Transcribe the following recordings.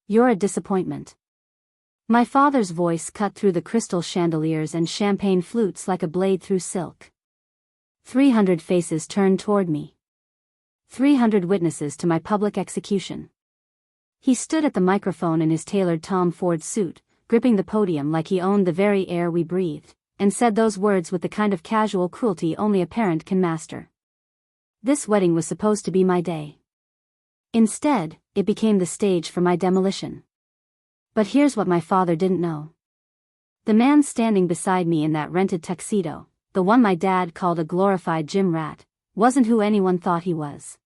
You're a disappointment." My father's voice cut through the crystal chandeliers and champagne flutes like a blade through silk. 300 faces turned toward me. 300 witnesses to my public execution. He stood at the microphone in his tailored Tom Ford suit, gripping the podium like he owned the very air we breathed, and said those words with the kind of casual cruelty only a parent can master. This wedding was supposed to be my day. Instead, it became the stage for my demolition. But here's what my father didn't know. The man standing beside me in that rented tuxedo, the one my dad called a glorified gym rat, wasn't who anyone thought he was.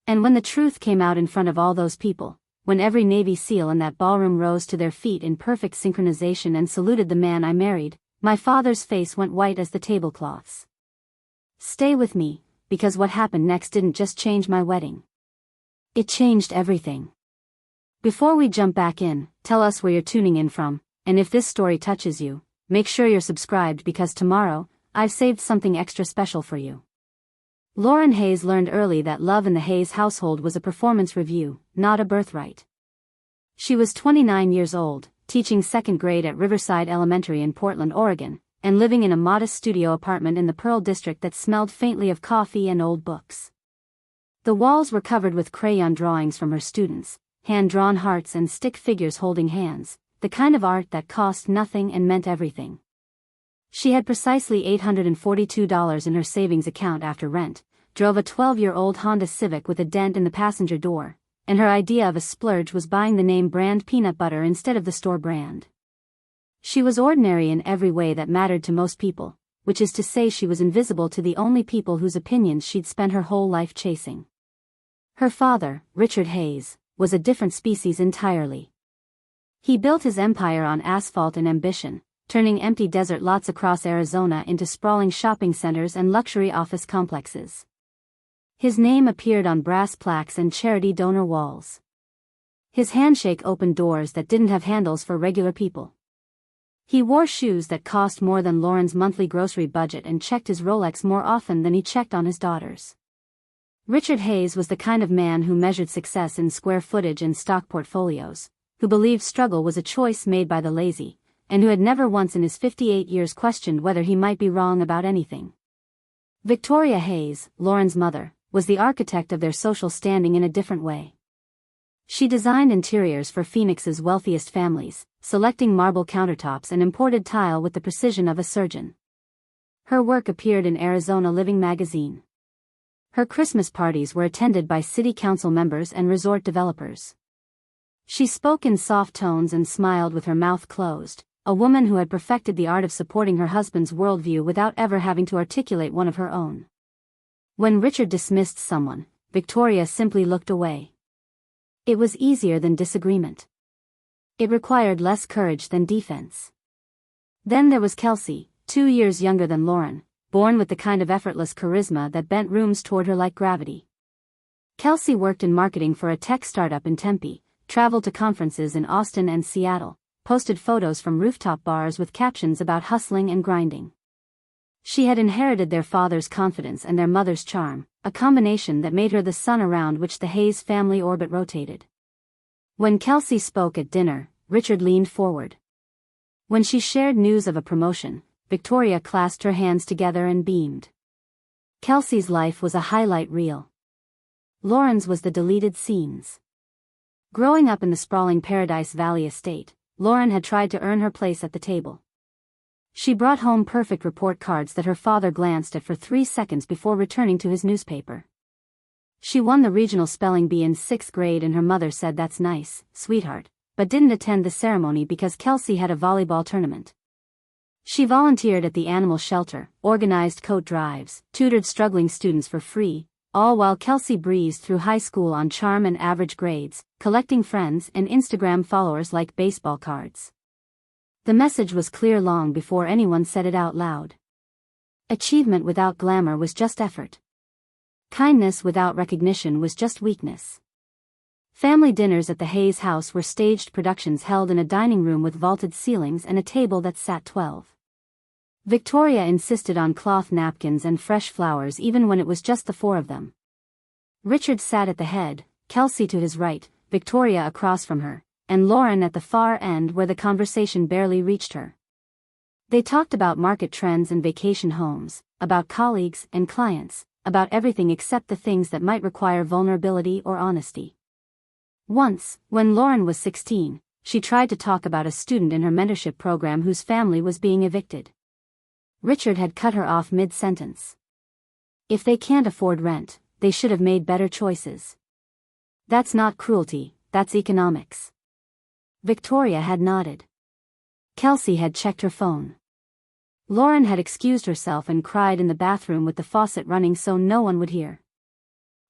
And when the truth came out in front of all those people, when every Navy SEAL in that ballroom rose to their feet in perfect synchronization and saluted the man I married, my father's face went white as the tablecloths. Stay with me, because what happened next didn't just change my wedding. It changed everything. Before we jump back in, tell us where you're tuning in from, and if this story touches you, make sure you're subscribed because tomorrow, I've saved something extra special for you. Lauren Hayes learned early that love in the Hayes household was a performance review, not a birthright. She was 29 years old, teaching second grade at Riverside Elementary in Portland, Oregon, and living in a modest studio apartment in the Pearl District that smelled faintly of coffee and old books. The walls were covered with crayon drawings from her students, hand-drawn hearts and stick figures holding hands, the kind of art that cost nothing and meant everything. She had precisely $842 in her savings account after rent, drove a 12-year-old Honda Civic with a dent in the passenger door, and her idea of a splurge was buying the name brand peanut butter instead of the store brand. She was ordinary in every way that mattered to most people, which is to say she was invisible to the only people whose opinions she'd spent her whole life chasing. Her father, Richard Hayes, was a different species entirely. He built his empire on asphalt and ambition, turning empty desert lots across Arizona into sprawling shopping centers and luxury office complexes. His name appeared on brass plaques and charity donor walls. His handshake opened doors that didn't have handles for regular people. He wore shoes that cost more than Lauren's monthly grocery budget and checked his Rolex more often than he checked on his daughters. Richard Hayes was the kind of man who measured success in square footage and stock portfolios, who believed struggle was a choice made by the lazy, and who had never once in his 58 years questioned whether he might be wrong about anything. Victoria Hayes, Lauren's mother, was the architect of their social standing in a different way. She designed interiors for Phoenix's wealthiest families, selecting marble countertops and imported tile with the precision of a surgeon. Her work appeared in Arizona Living magazine. Her Christmas parties were attended by city council members and resort developers. She spoke in soft tones and smiled with her mouth closed, a woman who had perfected the art of supporting her husband's worldview without ever having to articulate one of her own. When Richard dismissed someone, Victoria simply looked away. It was easier than disagreement. It required less courage than defense. Then there was Kelsey, 2 years younger than Lauren, born with the kind of effortless charisma that bent rooms toward her like gravity. Kelsey worked in marketing for a tech startup in Tempe, traveled to conferences in Austin and Seattle, posted photos from rooftop bars with captions about hustling and grinding. She had inherited their father's confidence and their mother's charm, a combination that made her the sun around which the Hayes family orbit rotated. When Kelsey spoke at dinner, Richard leaned forward. When she shared news of a promotion, Victoria clasped her hands together and beamed. Kelsey's life was a highlight reel. Lauren's was the deleted scenes. Growing up in the sprawling Paradise Valley estate, Lauren had tried to earn her place at the table. She brought home perfect report cards that her father glanced at for 3 seconds before returning to his newspaper. She won the regional spelling bee in 6th grade and her mother said that's nice, sweetheart, but didn't attend the ceremony because Kelsey had a volleyball tournament. She volunteered at the animal shelter, organized coat drives, tutored struggling students for free, all while Kelsey breezed through high school on charm and average grades, collecting friends and Instagram followers like baseball cards. The message was clear long before anyone said it out loud. Achievement without glamour was just effort. Kindness without recognition was just weakness. Family dinners at the Hayes house were staged productions held in a dining room with vaulted ceilings and a table that sat 12. Victoria insisted on cloth napkins and fresh flowers even when it was just the 4 of them. Richard sat at the head, Kelsey to his right, Victoria across from her, and Lauren at the far end where the conversation barely reached her. They talked about market trends and vacation homes, about colleagues and clients, about everything except the things that might require vulnerability or honesty. Once, when Lauren was 16, she tried to talk about a student in her mentorship program whose family was being evicted. Richard had cut her off mid-sentence. If they can't afford rent, they should have made better choices. That's not cruelty, that's economics. Victoria had nodded. Kelsey had checked her phone. Lauren had excused herself and cried in the bathroom with the faucet running so no one would hear.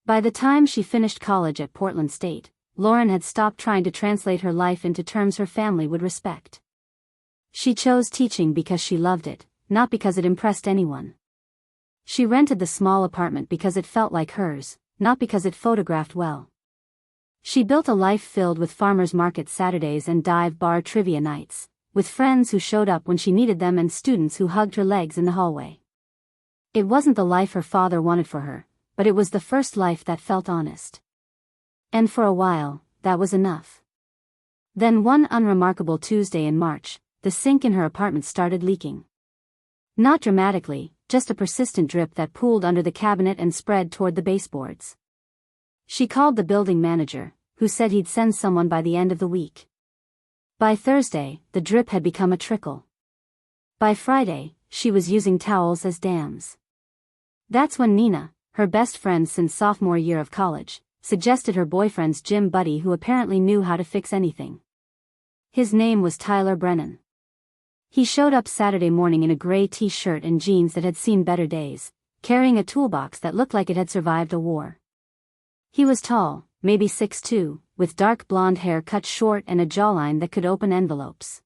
By the time she finished college at Portland State, Lauren had stopped trying to translate her life into terms her family would respect. She chose teaching because she loved it, not because it impressed anyone. She rented the small apartment because it felt like hers, not because it photographed well. She built a life filled with farmers market Saturdays and dive bar trivia nights, with friends who showed up when she needed them and students who hugged her legs in the hallway. It wasn't the life her father wanted for her, but it was the first life that felt honest. And for a while, that was enough. Then one unremarkable Tuesday in March, the sink in her apartment started leaking. Not dramatically, just a persistent drip that pooled under the cabinet and spread toward the baseboards. She called the building manager, who said he'd send someone by the end of the week. By Thursday, the drip had become a trickle. By Friday, she was using towels as dams. That's when Nina, her best friend since sophomore year of college, suggested her boyfriend's gym buddy who apparently knew how to fix anything. His name was Tyler Brennan. He showed up Saturday morning in a gray t-shirt and jeans that had seen better days, carrying a toolbox that looked like it had survived a war. He was tall, maybe 6'2", with dark blonde hair cut short and a jawline that could open envelopes.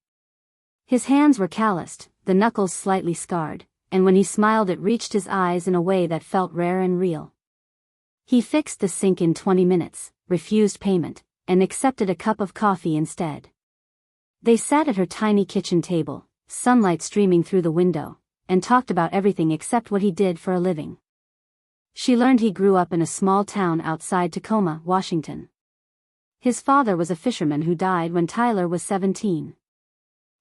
His hands were calloused, the knuckles slightly scarred, and when he smiled it reached his eyes in a way that felt rare and real. He fixed the sink in 20 minutes, refused payment, and accepted a cup of coffee instead. They sat at her tiny kitchen table, sunlight streaming through the window, and talked about everything except what he did for a living. She learned he grew up in a small town outside Tacoma, Washington. His father was a fisherman who died when Tyler was 17.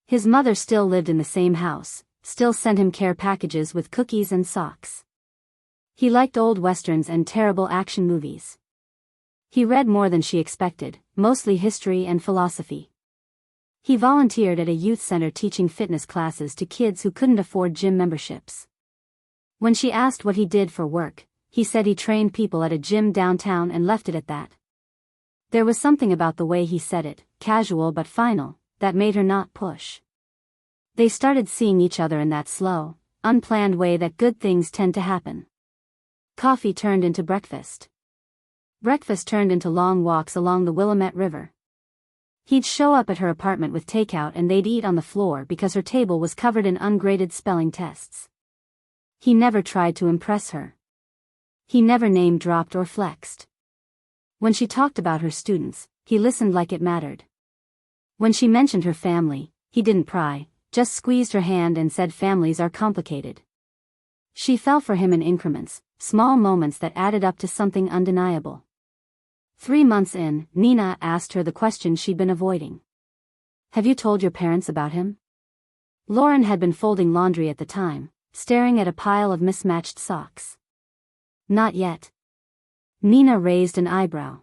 His mother still lived in the same house, still sent him care packages with cookies and socks. He liked old westerns and terrible action movies. He read more than she expected, mostly history and philosophy. He volunteered at a youth center teaching fitness classes to kids who couldn't afford gym memberships. When she asked what he did for work, he said he trained people at a gym downtown and left it at that. There was something about the way he said it, casual but final, that made her not push. They started seeing each other in that slow, unplanned way that good things tend to happen. Coffee turned into breakfast. Breakfast turned into long walks along the Willamette River. He'd show up at her apartment with takeout and they'd eat on the floor because her table was covered in ungraded spelling tests. He never tried to impress her. He never name-dropped or flexed. When she talked about her students, he listened like it mattered. When she mentioned her family, he didn't pry, just squeezed her hand and said families are complicated. She fell for him in increments, small moments that added up to something undeniable. 3 months in, Nina asked her the question she'd been avoiding. Have you told your parents about him? Lauren had been folding laundry at the time, staring at a pile of mismatched socks. Not yet. Nina raised an eyebrow.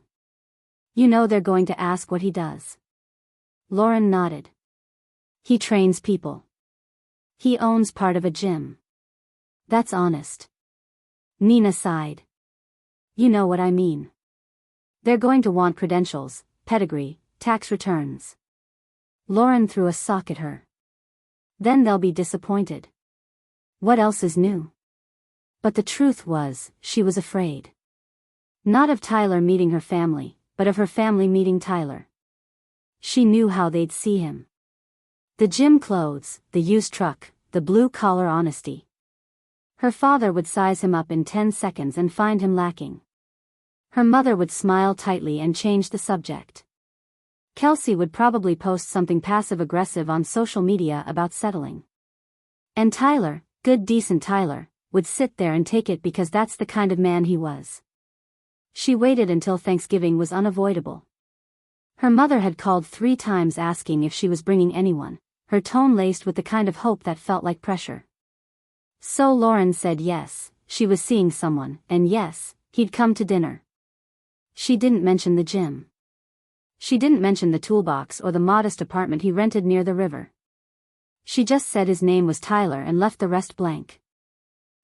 You know they're going to ask what he does. Lauren nodded. He trains people. He owns part of a gym. That's honest. Nina sighed. You know what I mean. They're going to want credentials, pedigree, tax returns. Lauren threw a sock at her. Then they'll be disappointed. What else is new? But the truth was, she was afraid. Not of Tyler meeting her family, but of her family meeting Tyler. She knew how they'd see him. The gym clothes, the used truck, the blue-collar honesty. Her father would size him up in 10 seconds and find him lacking. Her mother would smile tightly and change the subject. Kelsey would probably post something passive-aggressive on social media about settling. And Tyler, good decent Tyler, would sit there and take it because that's the kind of man he was. She waited until Thanksgiving was unavoidable. Her mother had called 3 times asking if she was bringing anyone, her tone laced with the kind of hope that felt like pressure. So Lauren said yes, she was seeing someone, and yes, he'd come to dinner. She didn't mention the gym. She didn't mention the toolbox or the modest apartment he rented near the river. She just said his name was Tyler and left the rest blank.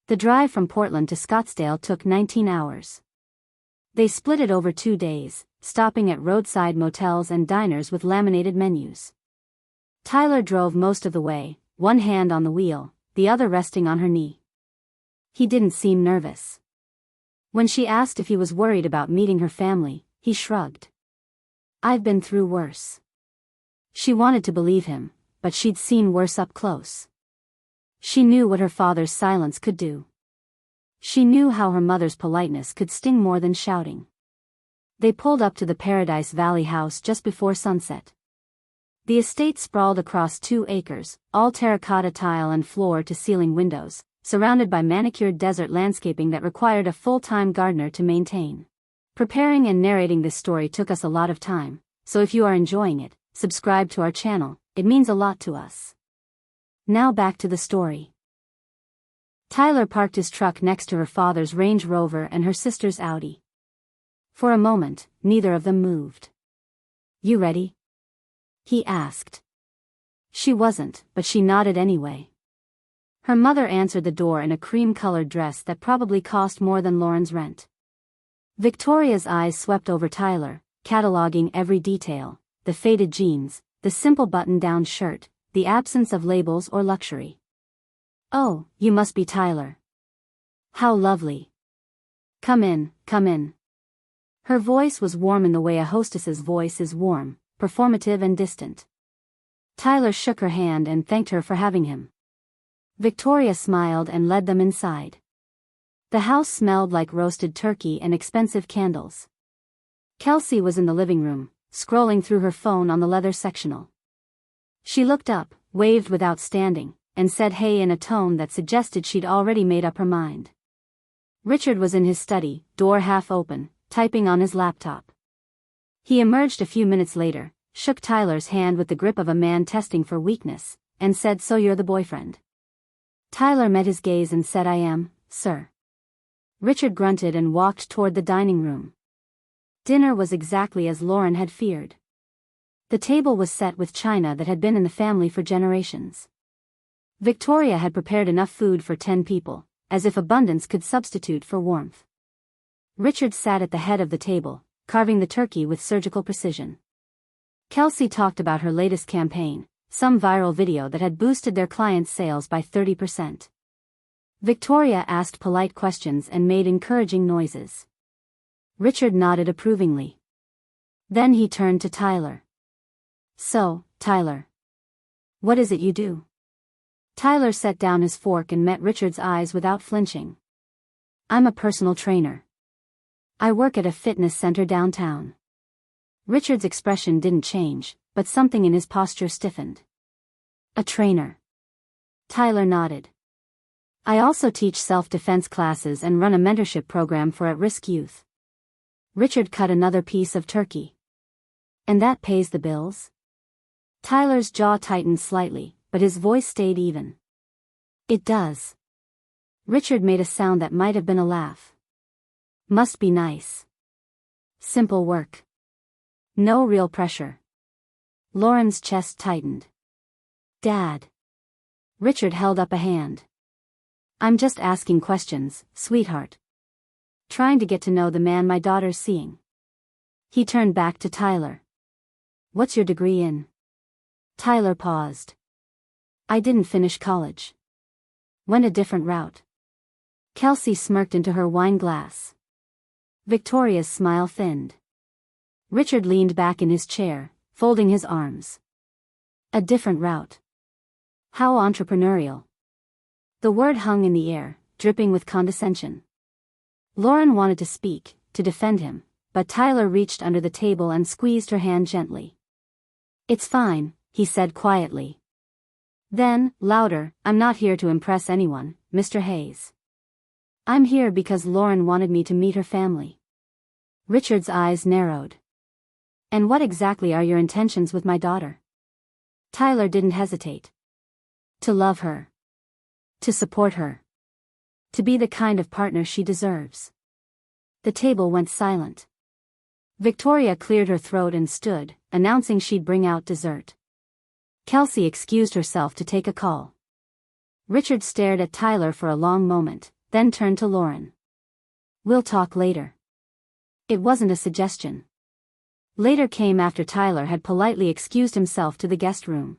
The drive from Portland to Scottsdale took 19 hours. They split it over 2 days, stopping at roadside motels and diners with laminated menus. Tyler drove most of the way, one hand on the wheel, the other resting on her knee. He didn't seem nervous. When she asked if he was worried about meeting her family, he shrugged. "I've been through worse." She wanted to believe him, but she'd seen worse up close. She knew what her father's silence could do. She knew how her mother's politeness could sting more than shouting. They pulled up to the Paradise Valley house just before sunset. The estate sprawled across 2 acres, all terracotta tile and floor-to-ceiling windows, surrounded by manicured desert landscaping that required a full-time gardener to maintain. Preparing and narrating this story took us a lot of time, so if you are enjoying it, subscribe to our channel, it means a lot to us. Now back to the story. Tyler parked his truck next to her father's Range Rover and her sister's Audi. For a moment, neither of them moved. "You ready?" he asked. She wasn't, but she nodded anyway. Her mother answered the door in a cream-colored dress that probably cost more than Lauren's rent. Victoria's eyes swept over Tyler, cataloging every detail, the faded jeans, the simple button-down shirt, the absence of labels or luxury. "Oh, you must be Tyler. How lovely. Come in, come in." Her voice was warm in the way a hostess's voice is warm, performative and distant. Tyler shook her hand and thanked her for having him. Victoria smiled and led them inside. The house smelled like roasted turkey and expensive candles. Kelsey was in the living room, scrolling through her phone on the leather sectional. She looked up, waved without standing, and said hey in a tone that suggested she'd already made up her mind. Richard was in his study, door half open, typing on his laptop. He emerged a few minutes later, shook Tyler's hand with the grip of a man testing for weakness, and said, "So you're the boyfriend?" Tyler met his gaze and said, "I am, sir." Richard grunted and walked toward the dining room. Dinner was exactly as Lauren had feared. The table was set with china that had been in the family for generations. Victoria had prepared enough food for 10 people, as if abundance could substitute for warmth. Richard sat at the head of the table, carving the turkey with surgical precision. Kelsey talked about her latest campaign, some viral video that had boosted their clients' sales by 30%. Victoria asked polite questions and made encouraging noises. Richard nodded approvingly. Then he turned to Tyler. "So, Tyler, what is it you do?" Tyler set down his fork and met Richard's eyes without flinching. "I'm a personal trainer. I work at a fitness center downtown." Richard's expression didn't change, but something in his posture stiffened. "A trainer?" Tyler nodded. "I also teach self-defense classes and run a mentorship program for at-risk youth." Richard cut another piece of turkey. "And that pays the bills?" Tyler's jaw tightened slightly, but his voice stayed even. "It does." Richard made a sound that might have been a laugh. "Must be nice. Simple work. No real pressure." Lauren's chest tightened. "Dad." Richard held up a hand. "I'm just asking questions, sweetheart. Trying to get to know the man my daughter's seeing." He turned back to Tyler. "What's your degree in?" Tyler paused. "I didn't finish college. Went a different route." Kelsey smirked into her wine glass. Victoria's smile thinned. Richard leaned back in his chair, folding his arms. "A different route. How entrepreneurial." The word hung in the air, dripping with condescension. Lauren wanted to speak, to defend him, but Tyler reached under the table and squeezed her hand gently. "It's fine," he said quietly. Then, louder, "I'm not here to impress anyone, Mr. Hayes. I'm here because Lauren wanted me to meet her family." Richard's eyes narrowed. And what exactly are your intentions with my daughter? Tyler didn't hesitate. To love her. To support her. To be the kind of partner she deserves. The table went silent. Victoria cleared her throat and stood, announcing she'd bring out dessert. Kelsey excused herself to take a call. Richard stared at Tyler for a long moment, then turned to Lauren. We'll talk later. It wasn't a suggestion. Later came after Tyler had politely excused himself to the guest room.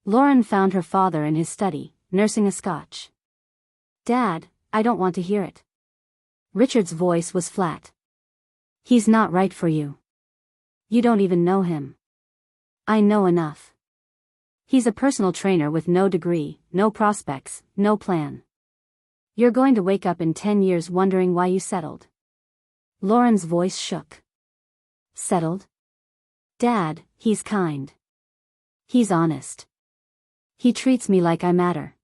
Lauren found her father in his study, nursing a scotch. Dad, I don't want to hear it. Richard's voice was flat. He's not right for you. You don't even know him. I know enough. He's a personal trainer with no degree, no prospects, no plan. You're going to wake up in 10 years wondering why you settled. Lauren's voice shook. Settled? Dad, he's kind. He's honest. He treats me like I matter.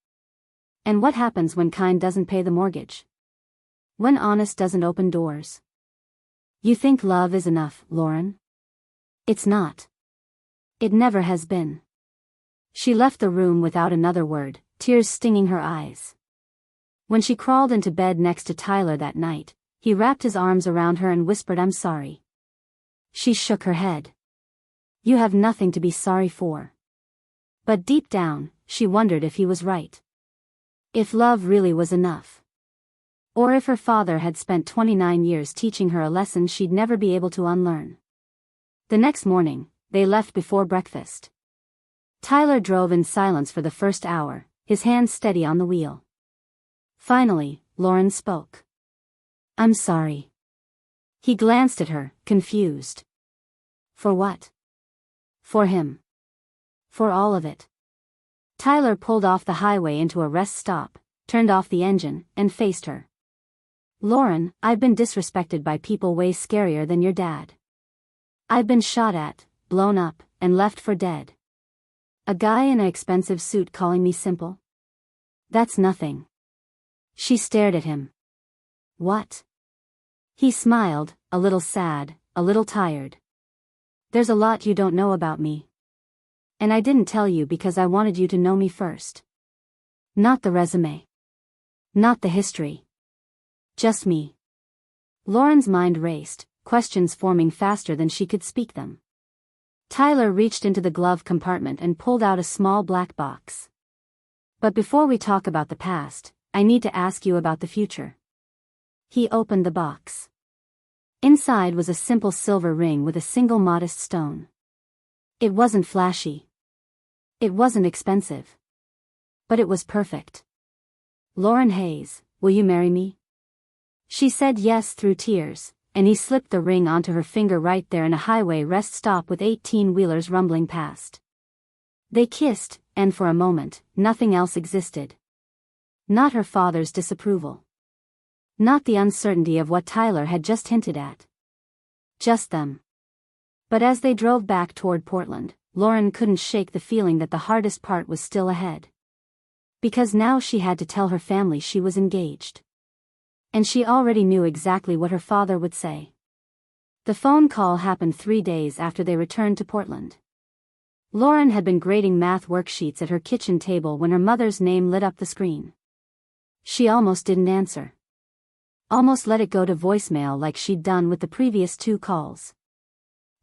And what happens when kind doesn't pay the mortgage? When honest doesn't open doors? You think love is enough, Lauren? It's not. It never has been. She left the room without another word, tears stinging her eyes. When she crawled into bed next to Tyler that night, he wrapped his arms around her and whispered, "I'm sorry." She shook her head. You have nothing to be sorry for. But deep down, she wondered if he was right. If love really was enough. Or if her father had spent 29 years teaching her a lesson she'd never be able to unlearn. The next morning, they left before breakfast. Tyler drove in silence for the first hour, his hands steady on the wheel. Finally, Lauren spoke. I'm sorry. He glanced at her, confused. For what? For him. For all of it. Tyler pulled off the highway into a rest stop, turned off the engine, and faced her. Lauren, I've been disrespected by people way scarier than your dad. I've been shot at, blown up, and left for dead. A guy in an expensive suit calling me simple? That's nothing. She stared at him. What? He smiled, a little sad, a little tired. There's a lot you don't know about me. And I didn't tell you because I wanted you to know me first. Not the resume. Not the history. Just me. Lauren's mind raced, questions forming faster than she could speak them. Tyler reached into the glove compartment and pulled out a small black box. But before we talk about the past, I need to ask you about the future. He opened the box. Inside was a simple silver ring with a single modest stone. It wasn't flashy. It wasn't expensive. But it was perfect. Lauren Hayes, will you marry me? She said yes through tears, and he slipped the ring onto her finger right there in a highway rest stop with 18-wheelers rumbling past. They kissed, and for a moment, nothing else existed. Not her father's disapproval. Not the uncertainty of what Tyler had just hinted at. Just them. But as they drove back toward Portland, Lauren couldn't shake the feeling that the hardest part was still ahead. Because now she had to tell her family she was engaged. And she already knew exactly what her father would say. The phone call happened 3 days after they returned to Portland. Lauren had been grading math worksheets at her kitchen table when her mother's name lit up the screen. She almost didn't answer. Almost let it go to voicemail like she'd done with the previous 2 calls.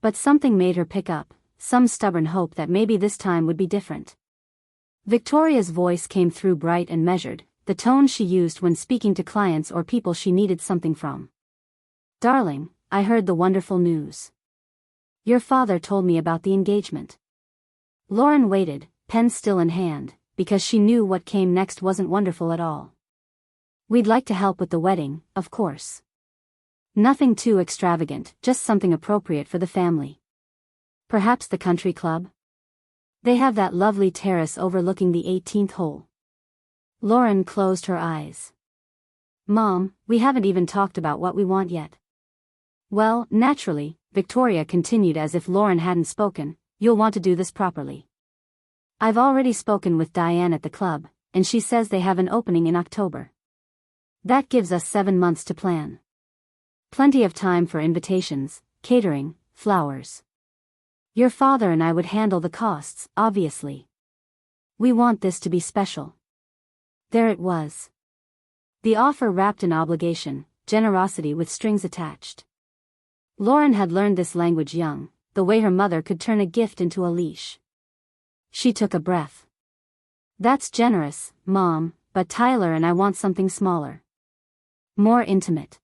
But something made her pick up, some stubborn hope that maybe this time would be different. Victoria's voice came through bright and measured, the tone she used when speaking to clients or people she needed something from. Darling, I heard the wonderful news. Your father told me about the engagement. Lauren waited, pen still in hand, because she knew what came next wasn't wonderful at all. We'd like to help with the wedding, of course. Nothing too extravagant, just something appropriate for the family. Perhaps the country club? They have that lovely terrace overlooking the 18th hole. Lauren closed her eyes. Mom, we haven't even talked about what we want yet. Well, naturally, Victoria continued as if Lauren hadn't spoken, you'll want to do this properly. I've already spoken with Diane at the club, and she says they have an opening in October. That gives us 7 months to plan. Plenty of time for invitations, catering, flowers. Your father and I would handle the costs, obviously. We want this to be special. There it was. The offer wrapped in obligation, generosity with strings attached. Lauren had learned this language young, the way her mother could turn a gift into a leash. She took a breath. That's generous, Mom, but Tyler and I want something smaller. More intimate.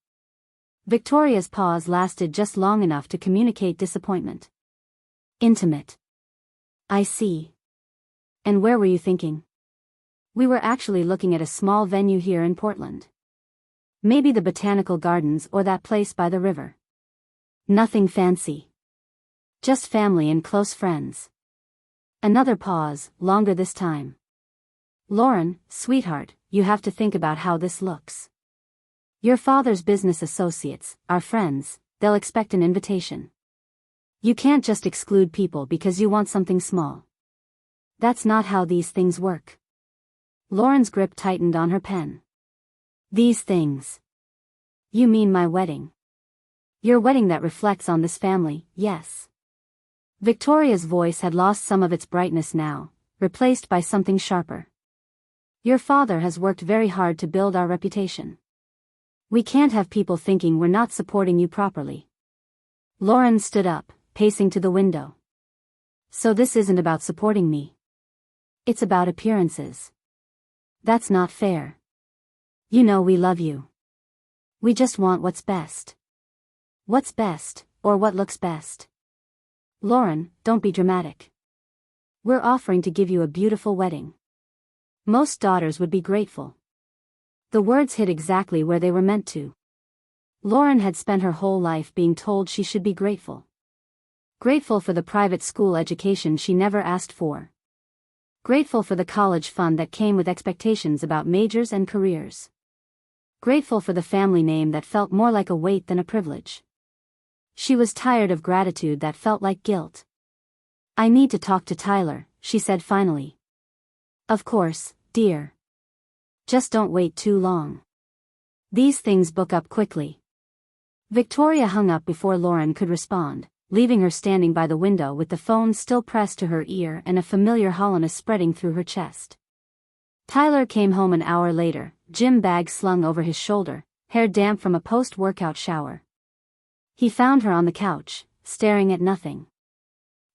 Victoria's pause lasted just long enough to communicate disappointment. Intimate. I see. And where were you thinking? We were actually looking at a small venue here in Portland. Maybe the Botanical Gardens or that place by the river. Nothing fancy. Just family and close friends. Another pause, longer this time. Lauren, sweetheart, you have to think about how this looks. Your father's business associates, our friends, they'll expect an invitation. You can't just exclude people because you want something small. That's not how these things work. Lauren's grip tightened on her pen. These things. You mean my wedding? Your wedding that reflects on this family, yes. Victoria's voice had lost some of its brightness now, replaced by something sharper. Your father has worked very hard to build our reputation. We can't have people thinking we're not supporting you properly. Lauren stood up, pacing to the window. So this isn't about supporting me. It's about appearances. That's not fair. You know we love you. We just want what's best. What's best, or what looks best? Lauren, don't be dramatic. We're offering to give you a beautiful wedding. Most daughters would be grateful. The words hit exactly where they were meant to. Lauren had spent her whole life being told she should be grateful. Grateful for the private school education she never asked for. Grateful for the college fund that came with expectations about majors and careers. Grateful for the family name that felt more like a weight than a privilege. She was tired of gratitude that felt like guilt. I need to talk to Tyler, she said finally. Of course, dear. Just don't wait too long. These things book up quickly. Victoria hung up before Lauren could respond, leaving her standing by the window with the phone still pressed to her ear and a familiar hollowness spreading through her chest. Tyler came home an hour later, gym bag slung over his shoulder, hair damp from a post-workout shower. He found her on the couch, staring at nothing.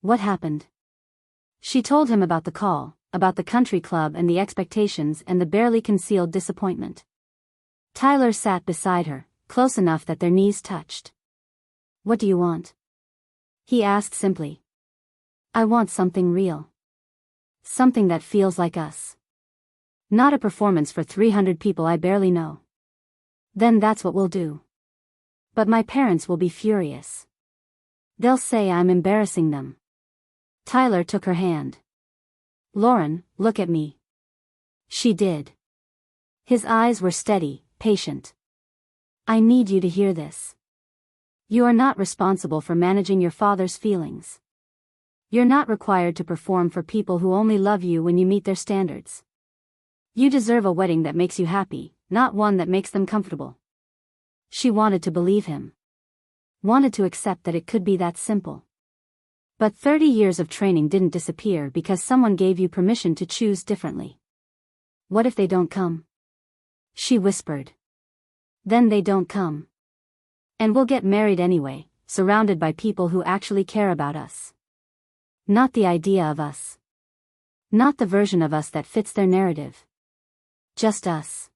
What happened? She told him about the call, about the country club and the expectations and the barely concealed disappointment. Tyler sat beside her, close enough that their knees touched. What do you want? He asked simply. I want something real. Something that feels like us. Not a performance for 300 people I barely know. Then that's what we'll do. But my parents will be furious. They'll say I'm embarrassing them. Tyler took her hand. Lauren, look at me. She did. His eyes were steady, patient. I need you to hear this. You are not responsible for managing your father's feelings. You're not required to perform for people who only love you when you meet their standards. You deserve a wedding that makes you happy, not one that makes them comfortable. She wanted to believe him. Wanted to accept that it could be that simple. But 30 years of training didn't disappear because someone gave you permission to choose differently. What if they don't come? She whispered. Then they don't come. And we'll get married anyway, surrounded by people who actually care about us. Not the idea of us. Not the version of us that fits their narrative. Just us.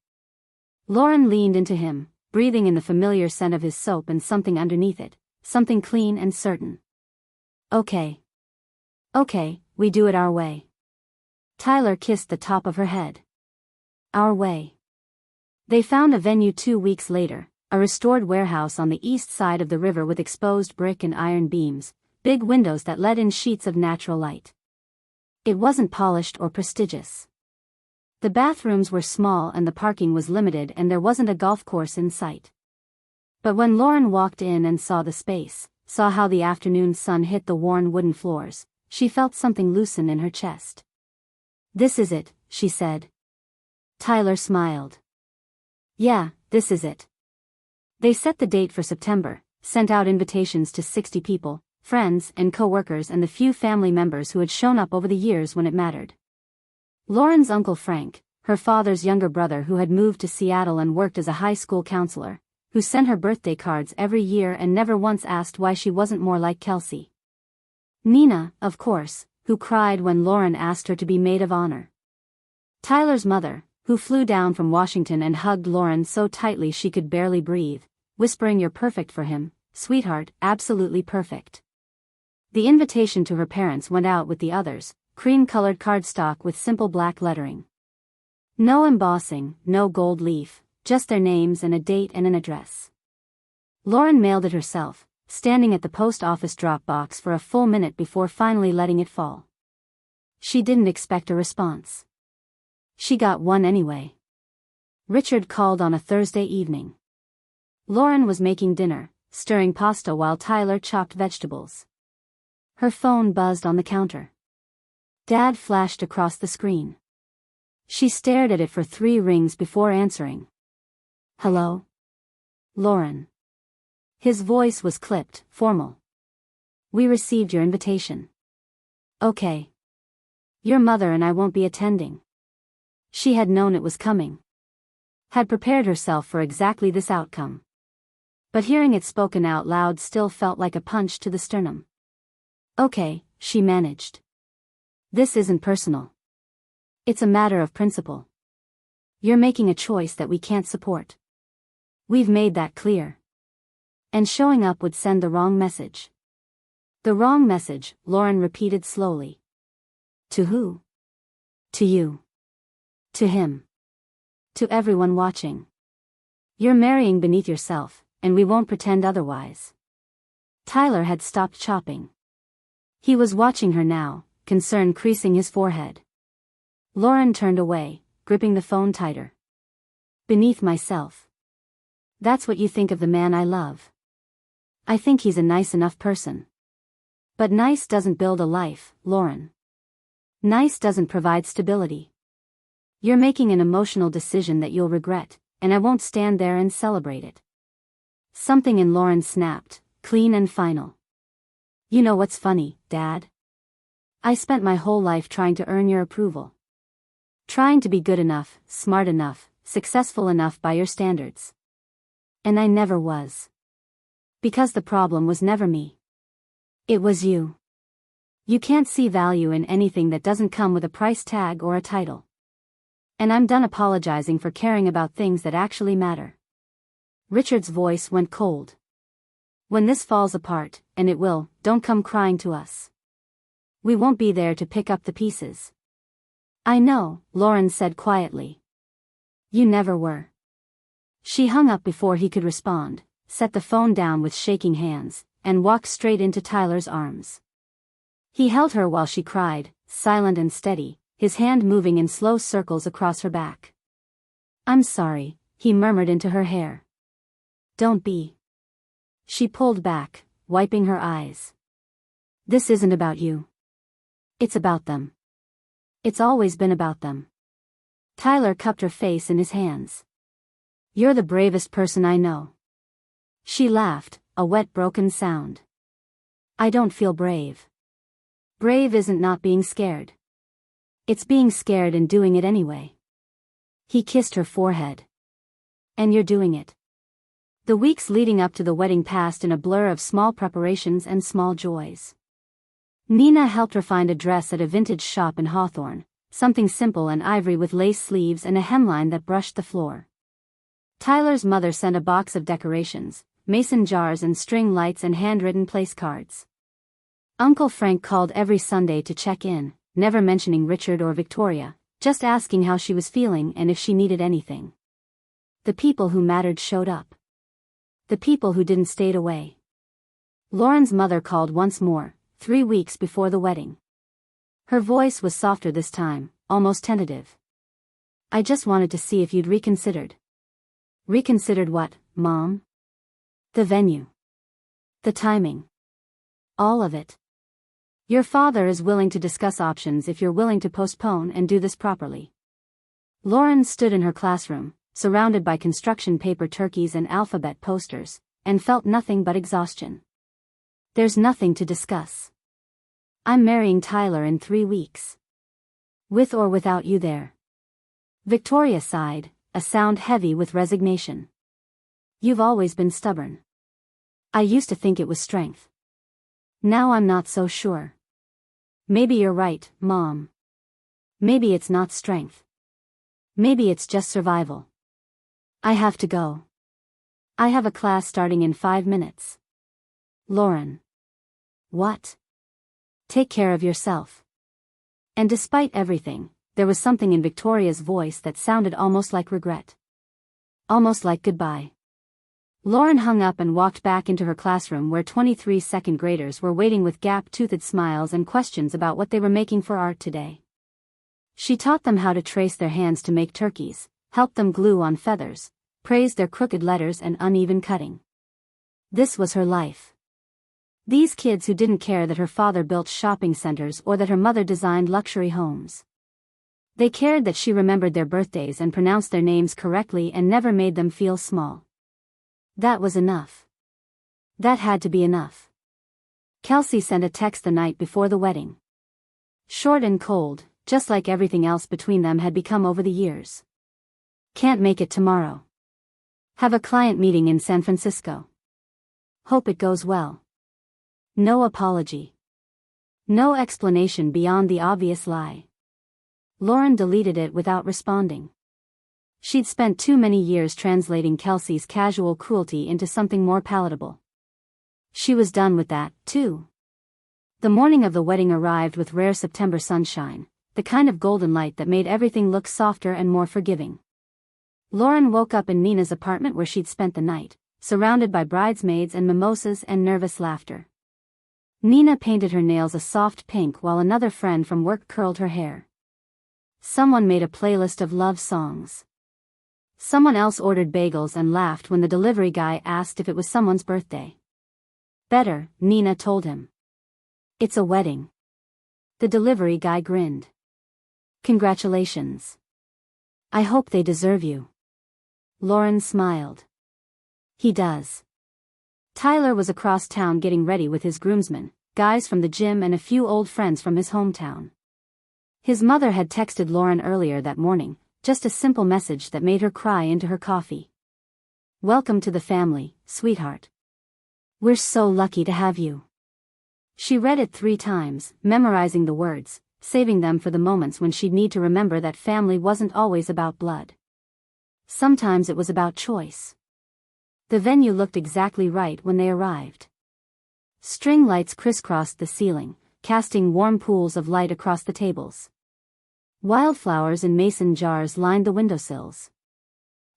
Lauren leaned into him, breathing in the familiar scent of his soap and something underneath it, something clean and certain. Okay. Okay, we do it our way. Tyler kissed the top of her head. Our way. They found a venue 2 weeks later. A restored warehouse on the east side of the river with exposed brick and iron beams, big windows that let in sheets of natural light. It wasn't polished or prestigious. The bathrooms were small and the parking was limited and there wasn't a golf course in sight. But when Lauren walked in and saw the space, saw how the afternoon sun hit the worn wooden floors, she felt something loosen in her chest. This is it, she said. Tyler smiled. Yeah, this is it. They set the date for September, sent out invitations to 60 people, friends and co-workers and the few family members who had shown up over the years when it mattered. Lauren's Uncle Frank, her father's younger brother who had moved to Seattle and worked as a high school counselor, who sent her birthday cards every year and never once asked why she wasn't more like Kelsey. Nina, of course, who cried when Lauren asked her to be maid of honor. Tyler's mother, who flew down from Washington and hugged Lauren so tightly she could barely breathe, whispering, "You're perfect for him, sweetheart, absolutely perfect." The invitation to her parents went out with the others, cream-colored cardstock with simple black lettering. No embossing, no gold leaf, just their names and a date and an address. Lauren mailed it herself, standing at the post office drop box for a full minute before finally letting it fall. She didn't expect a response. She got one anyway. Richard called on a Thursday evening. Lauren was making dinner, stirring pasta while Tyler chopped vegetables. Her phone buzzed on the counter. Dad flashed across the screen. She stared at it for 3 rings before answering. "Hello? Lauren." His voice was clipped, formal. "We received your invitation." "Okay. Your mother and I won't be attending." She had known it was coming. Had prepared herself for exactly this outcome. But hearing it spoken out loud still felt like a punch to the sternum. "Okay," she managed. "This isn't personal. It's a matter of principle. You're making a choice that we can't support. We've made that clear. And showing up would send the wrong message." "The wrong message," Lauren repeated slowly. "To who?" "To you. To him. To everyone watching. You're marrying beneath yourself, and we won't pretend otherwise." Tyler had stopped chopping. He was watching her now, concern creasing his forehead. Lauren turned away, gripping the phone tighter. "Beneath myself. That's what you think of the man I love. I think he's a nice enough person. But nice doesn't build a life, Lauren. Nice doesn't provide stability. You're making an emotional decision that you'll regret, and I won't stand there and celebrate it." Something in Lauren snapped, clean and final. "You know what's funny, Dad? I spent my whole life trying to earn your approval. Trying to be good enough, smart enough, successful enough by your standards. And I never was. Because the problem was never me. It was you. You can't see value in anything that doesn't come with a price tag or a title. And I'm done apologizing for caring about things that actually matter." Richard's voice went cold. "When this falls apart, and it will, don't come crying to us. We won't be there to pick up the pieces." "I know," Lauren said quietly. "You never were." She hung up before he could respond, set the phone down with shaking hands, and walked straight into Tyler's arms. He held her while she cried, silent and steady, his hand moving in slow circles across her back. "I'm sorry," he murmured into her hair. "Don't be." She pulled back, wiping her eyes. "This isn't about you. It's about them. It's always been about them." Tyler cupped her face in his hands. "You're the bravest person I know." She laughed, a wet broken sound. "I don't feel brave. Brave isn't not being scared. It's being scared and doing it anyway." He kissed her forehead. "And you're doing it." The weeks leading up to the wedding passed in a blur of small preparations and small joys. Nina helped her find a dress at a vintage shop in Hawthorne, something simple and ivory with lace sleeves and a hemline that brushed the floor. Tyler's mother sent a box of decorations, mason jars and string lights and handwritten place cards. Uncle Frank called every Sunday to check in, never mentioning Richard or Victoria, just asking how she was feeling and if she needed anything. The people who mattered showed up. The people who didn't stayed away. Lauren's mother called once more, 3 weeks before the wedding. Her voice was softer this time, almost tentative. "I just wanted to see if you'd reconsidered." "Reconsidered what, Mom?" "The venue. The timing. All of it. Your father is willing to discuss options if you're willing to postpone and do this properly." Lauren stood in her classroom, surrounded by construction paper turkeys and alphabet posters, and felt nothing but exhaustion. There's nothing to discuss. I'm marrying Tyler in 3 weeks. With or without you there. Victoria sighed, a sound heavy with resignation. You've always been stubborn. I used to think it was strength. Now I'm not so sure. Maybe you're right, Mom. Maybe it's not strength. Maybe it's just survival. I have to go. I have a class starting in 5 minutes. Lauren. What? Take care of yourself. And despite everything, there was something in Victoria's voice that sounded almost like regret. Almost like goodbye. Lauren hung up and walked back into her classroom where 23 second graders were waiting with gap-toothed smiles and questions about what they were making for art today. She taught them how to trace their hands to make turkeys, helped them glue on feathers, praised their crooked letters and uneven cutting. This was her life. These kids who didn't care that her father built shopping centers or that her mother designed luxury homes. They cared that she remembered their birthdays and pronounced their names correctly and never made them feel small. That was enough. That had to be enough. Kelsey sent a text the night before the wedding. Short and cold, just like everything else between them had become over the years. Can't make it tomorrow. Have a client meeting in San Francisco. Hope it goes well. No apology. No explanation beyond the obvious lie. Lauren deleted it without responding. She'd spent too many years translating Kelsey's casual cruelty into something more palatable. She was done with that, too. The morning of the wedding arrived with rare September sunshine, the kind of golden light that made everything look softer and more forgiving. Lauren woke up in Nina's apartment where she'd spent the night, surrounded by bridesmaids and mimosas and nervous laughter. Nina painted her nails a soft pink while another friend from work curled her hair. Someone made a playlist of love songs. Someone else ordered bagels and laughed when the delivery guy asked if it was someone's birthday. Better, Nina told him. It's a wedding. The delivery guy grinned. Congratulations. I hope they deserve you. Lauren smiled. He does. Tyler was across town getting ready with his groomsmen, guys from the gym and a few old friends from his hometown. His mother had texted Lauren earlier that morning, just a simple message that made her cry into her coffee. Welcome to the family, sweetheart. We're so lucky to have you. She read it 3 times, memorizing the words, saving them for the moments when she'd need to remember that family wasn't always about blood. Sometimes it was about choice. The venue looked exactly right when they arrived. String lights crisscrossed the ceiling, casting warm pools of light across the tables. Wildflowers in mason jars lined the windowsills.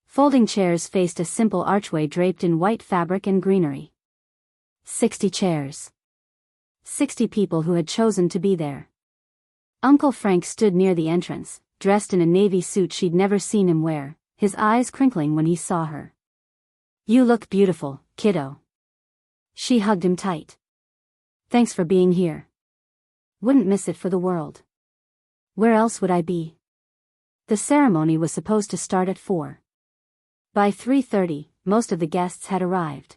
Folding chairs faced a simple archway draped in white fabric and greenery. 60 chairs. 60 people who had chosen to be there. Uncle Frank stood near the entrance, dressed in a navy suit she'd never seen him wear, his eyes crinkling when he saw her. You look beautiful, kiddo. She hugged him tight. Thanks for being here. Wouldn't miss it for the world. Where else would I be? The ceremony was supposed to start at 4. By 3:30, most of the guests had arrived.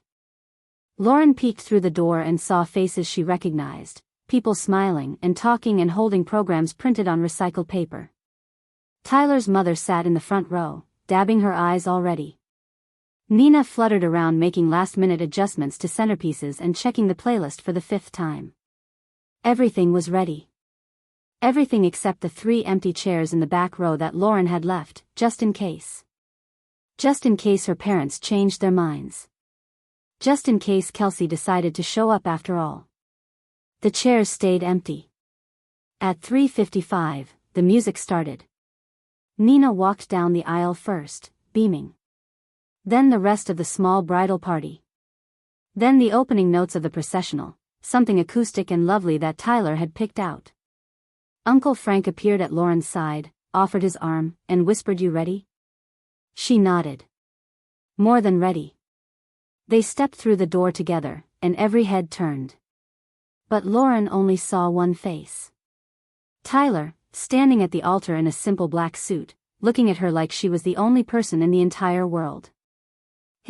Lauren peeked through the door and saw faces she recognized, people smiling and talking and holding programs printed on recycled paper. Tyler's mother sat in the front row, dabbing her eyes already. Nina fluttered around making last-minute adjustments to centerpieces and checking the playlist for the 5th time. Everything was ready. Everything except the 3 empty chairs in the back row that Lauren had left, just in case. Just in case her parents changed their minds. Just in case Kelsey decided to show up after all. The chairs stayed empty. At 3:55, the music started. Nina walked down the aisle first, beaming. Then the rest of the small bridal party. Then the opening notes of the processional, something acoustic and lovely that Tyler had picked out. Uncle Frank appeared at Lauren's side, offered his arm, and whispered, "You ready?" She nodded. More than ready. They stepped through the door together, and every head turned. But Lauren only saw one face. Tyler, standing at the altar in a simple black suit, looking at her like she was the only person in the entire world.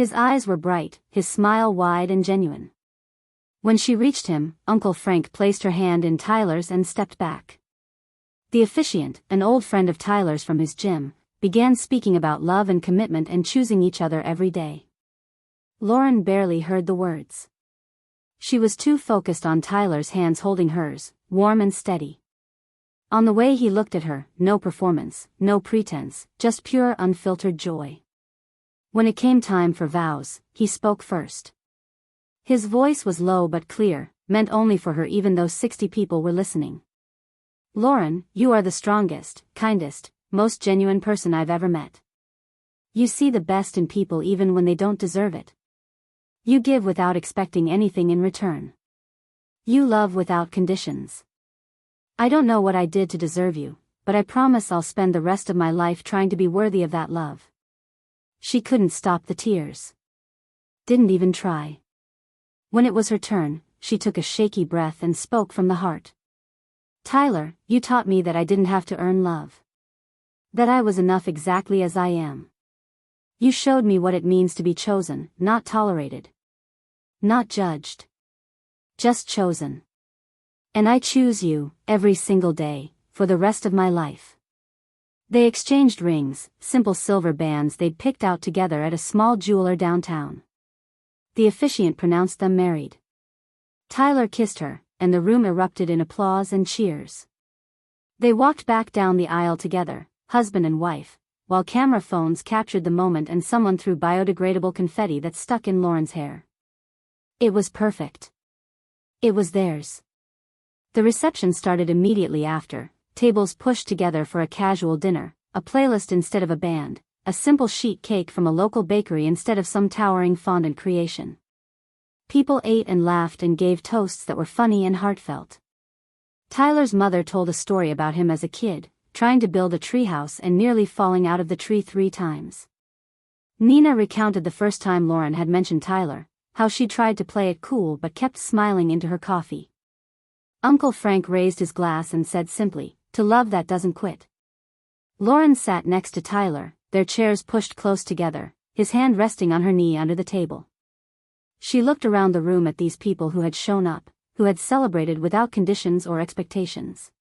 His eyes were bright, his smile wide and genuine. When she reached him, Uncle Frank placed her hand in Tyler's and stepped back. The officiant, an old friend of Tyler's from his gym, began speaking about love and commitment and choosing each other every day. Lauren barely heard the words. She was too focused on Tyler's hands holding hers, warm and steady. On the way he looked at her, no performance, no pretense, just pure unfiltered joy. When it came time for vows, he spoke first. His voice was low but clear, meant only for her even though 60 people were listening. Lauren, you are the strongest, kindest, most genuine person I've ever met. You see the best in people even when they don't deserve it. You give without expecting anything in return. You love without conditions. I don't know what I did to deserve you, but I promise I'll spend the rest of my life trying to be worthy of that love. She couldn't stop the tears. Didn't even try. When it was her turn, she took a shaky breath and spoke from the heart. Tyler, you taught me that I didn't have to earn love. That I was enough exactly as I am. You showed me what it means to be chosen, not tolerated. Not judged. Just chosen. And I choose you, every single day, for the rest of my life. They exchanged rings, simple silver bands they'd picked out together at a small jeweler downtown. The officiant pronounced them married. Tyler kissed her, and the room erupted in applause and cheers. They walked back down the aisle together, husband and wife, while camera phones captured the moment and someone threw biodegradable confetti that stuck in Lauren's hair. It was perfect. It was theirs. The reception started immediately after, tables pushed together for a casual dinner, a playlist instead of a band, a simple sheet cake from a local bakery instead of some towering fondant creation. People ate and laughed and gave toasts that were funny and heartfelt. Tyler's mother told a story about him as a kid, trying to build a treehouse and nearly falling out of the tree 3 times. Nina recounted the first time Lauren had mentioned Tyler, how she tried to play it cool but kept smiling into her coffee. Uncle Frank raised his glass and said simply, "To love that doesn't quit." Lauren sat next to Tyler, their chairs pushed close together, his hand resting on her knee under the table. She looked around the room at these people who had shown up, who had celebrated without conditions or expectations.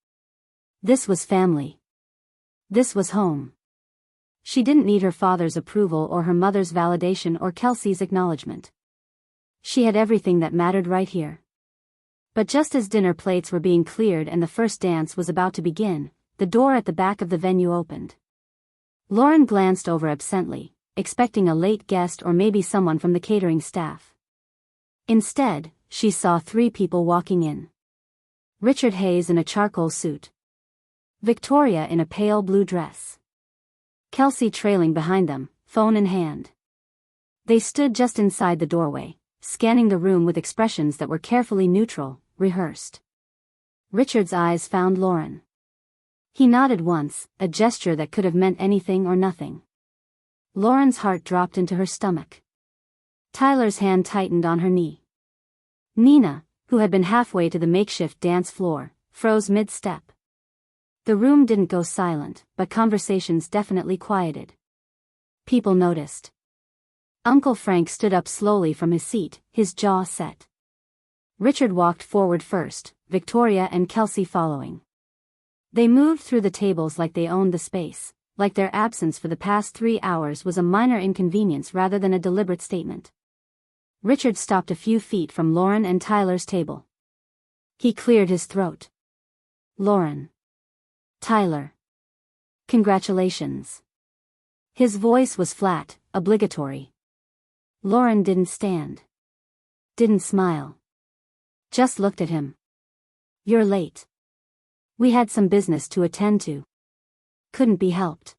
This was family. This was home. She didn't need her father's approval or her mother's validation or Kelsey's acknowledgement. She had everything that mattered right here. But just as dinner plates were being cleared and the first dance was about to begin, the door at the back of the venue opened. Lauren glanced over absently, expecting a late guest or maybe someone from the catering staff. Instead, she saw 3 people walking in. Richard Hayes in a charcoal suit. Victoria in a pale blue dress. Kelsey trailing behind them, phone in hand. They stood just inside the doorway, scanning the room with expressions that were carefully neutral, rehearsed. Richard's eyes found Lauren. He nodded once, a gesture that could have meant anything or nothing. Lauren's heart dropped into her stomach. Tyler's hand tightened on her knee. Nina, who had been halfway to the makeshift dance floor, froze mid-step. The room didn't go silent, but conversations definitely quieted. People noticed. Uncle Frank stood up slowly from his seat, his jaw set. Richard walked forward first, Victoria and Kelsey following. They moved through the tables like they owned the space, like their absence for the past 3 hours was a minor inconvenience rather than a deliberate statement. Richard stopped a few feet from Lauren and Tyler's table. He cleared his throat. Lauren. Tyler. Congratulations. His voice was flat, obligatory. Lauren didn't stand. Didn't smile. Just looked at him. You're late. We had some business to attend to. Couldn't be helped.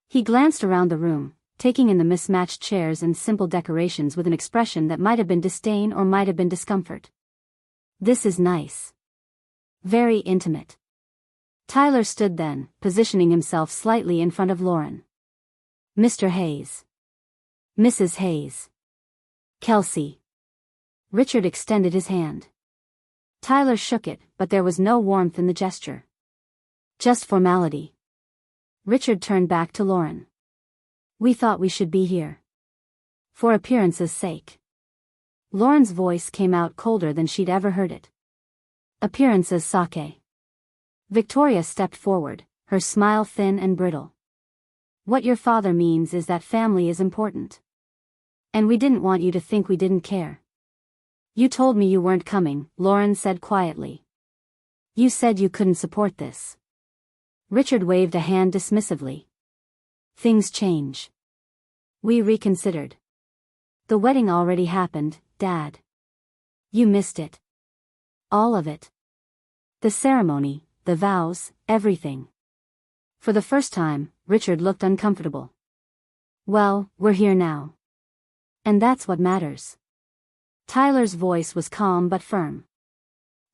He glanced around the room, taking in the mismatched chairs and simple decorations with an expression that might have been disdain or might have been discomfort. This is nice. Very intimate. Tyler stood then, positioning himself slightly in front of Lauren. Mr. Hayes. Mrs. Hayes. Kelsey. Richard extended his hand. Tyler shook it, but there was no warmth in the gesture. Just formality. Richard turned back to Lauren. We thought we should be here. For appearance's sake. Lauren's voice came out colder than she'd ever heard it. Appearances sake. Victoria stepped forward, her smile thin and brittle. What your father means is that family is important. And we didn't want you to think we didn't care. You told me you weren't coming, Lauren said quietly. You said you couldn't support this. Richard waved a hand dismissively. Things change. We reconsidered. The wedding already happened, Dad. You missed it. All of it. The ceremony, the vows, everything. For the first time, Richard looked uncomfortable. Well, we're here now. And that's what matters. Tyler's voice was calm but firm.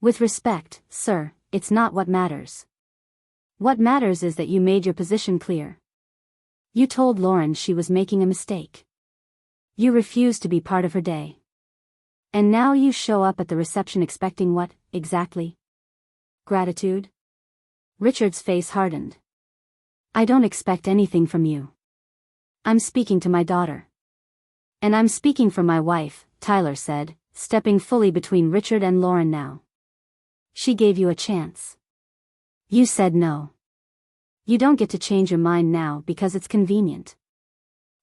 With respect, sir, it's not what matters. What matters is that you made your position clear. You told Lauren she was making a mistake. You refused to be part of her day. And now you show up at the reception expecting what, exactly? Gratitude? Richard's face hardened. I don't expect anything from you. I'm speaking to my daughter. And I'm speaking for my wife, Tyler said, stepping fully between Richard and Lauren now. She gave you a chance. You said no. You don't get to change your mind now because it's convenient.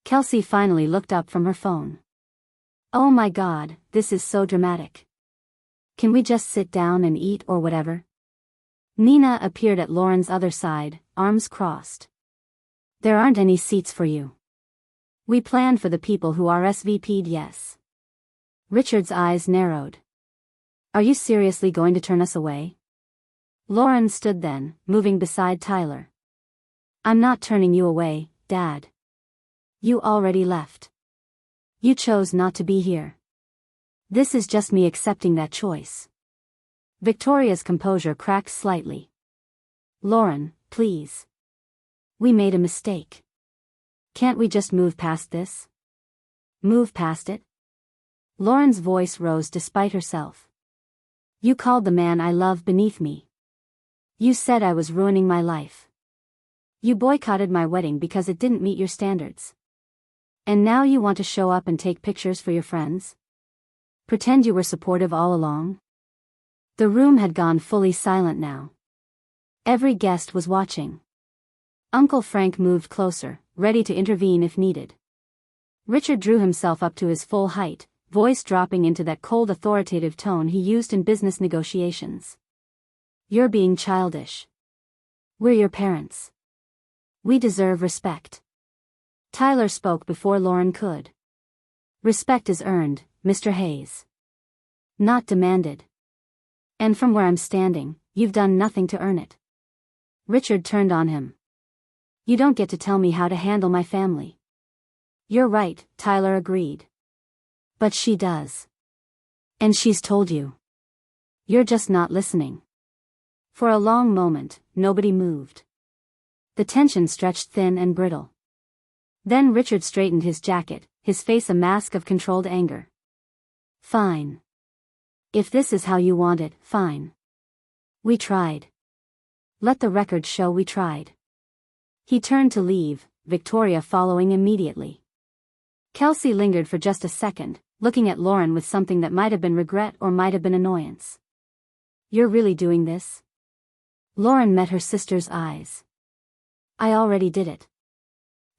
Kelsey finally looked up from her phone. Oh my God, this is so dramatic. Can we just sit down and eat or whatever? Nina appeared at Lauren's other side, arms crossed. There aren't any seats for you. We planned for the people who RSVP'd yes. Richard's eyes narrowed. Are you seriously going to turn us away? Lauren stood then, moving beside Tyler. I'm not turning you away, Dad. You already left. You chose not to be here. This is just me accepting that choice. Victoria's composure cracked slightly. Lauren, please. We made a mistake. Can't we just move past this? Move past it? Lauren's voice rose despite herself. You called the man I love beneath me. You said I was ruining my life. You boycotted my wedding because it didn't meet your standards. And now you want to show up and take pictures for your friends? Pretend you were supportive all along? The room had gone fully silent now. Every guest was watching. Uncle Frank moved closer, ready to intervene if needed. Richard drew himself up to his full height, voice dropping into that cold authoritative tone he used in business negotiations. You're being childish. We're your parents. We deserve respect. Tyler spoke before Lauren could. Respect is earned, Mr. Hayes. Not demanded. And from where I'm standing, you've done nothing to earn it. Richard turned on him. You don't get to tell me how to handle my family. You're right, Tyler agreed. But she does. And she's told you. You're just not listening. For a long moment, nobody moved. The tension stretched thin and brittle. Then Richard straightened his jacket, his face a mask of controlled anger. Fine. If this is how you want it, fine. We tried. Let the record show we tried. He turned to leave, Victoria following immediately. Kelsey lingered for just a second, looking at Lauren with something that might have been regret or might have been annoyance. You're really doing this? Lauren met her sister's eyes. I already did it.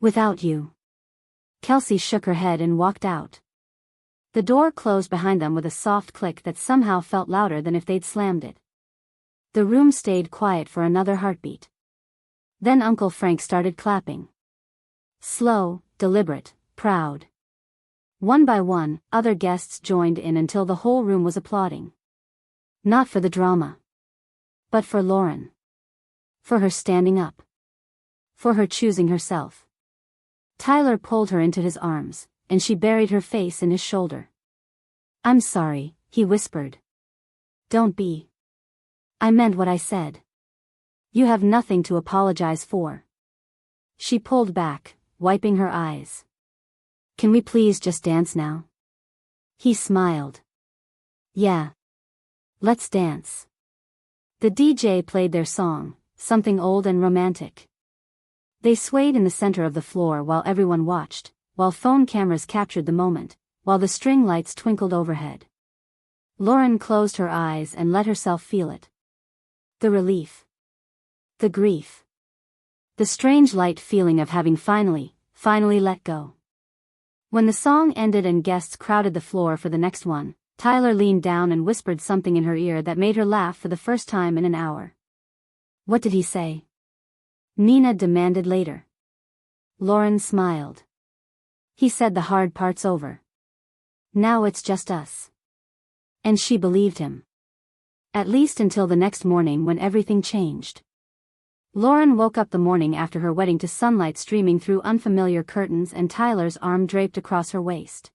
Without you. Kelsey shook her head and walked out. The door closed behind them with a soft click that somehow felt louder than if they'd slammed it. The room stayed quiet for another heartbeat. Then Uncle Frank started clapping. Slow, deliberate, proud. One by one, other guests joined in until the whole room was applauding. Not for the drama. But for Lauren. For her standing up. For her choosing herself. Tyler pulled her into his arms, and she buried her face in his shoulder. I'm sorry, he whispered. Don't be. I meant what I said. You have nothing to apologize for. She pulled back, wiping her eyes. Can we please just dance now? He smiled. Yeah. Let's dance. The DJ played their song, something old and romantic. They swayed in the center of the floor while everyone watched, while phone cameras captured the moment, while the string lights twinkled overhead. Lauren closed her eyes and let herself feel it. The relief. The grief. The strange light feeling of having finally let go. When the song ended and guests crowded the floor for the next one, Tyler leaned down and whispered something in her ear that made her laugh for the first time in an hour. "What did he say?" Nina demanded later. Lauren smiled. "He said the hard part's over. Now it's just us." And she believed him. At least until the next morning when everything changed. Lauren woke up the morning after her wedding to sunlight streaming through unfamiliar curtains and Tyler's arm draped across her waist.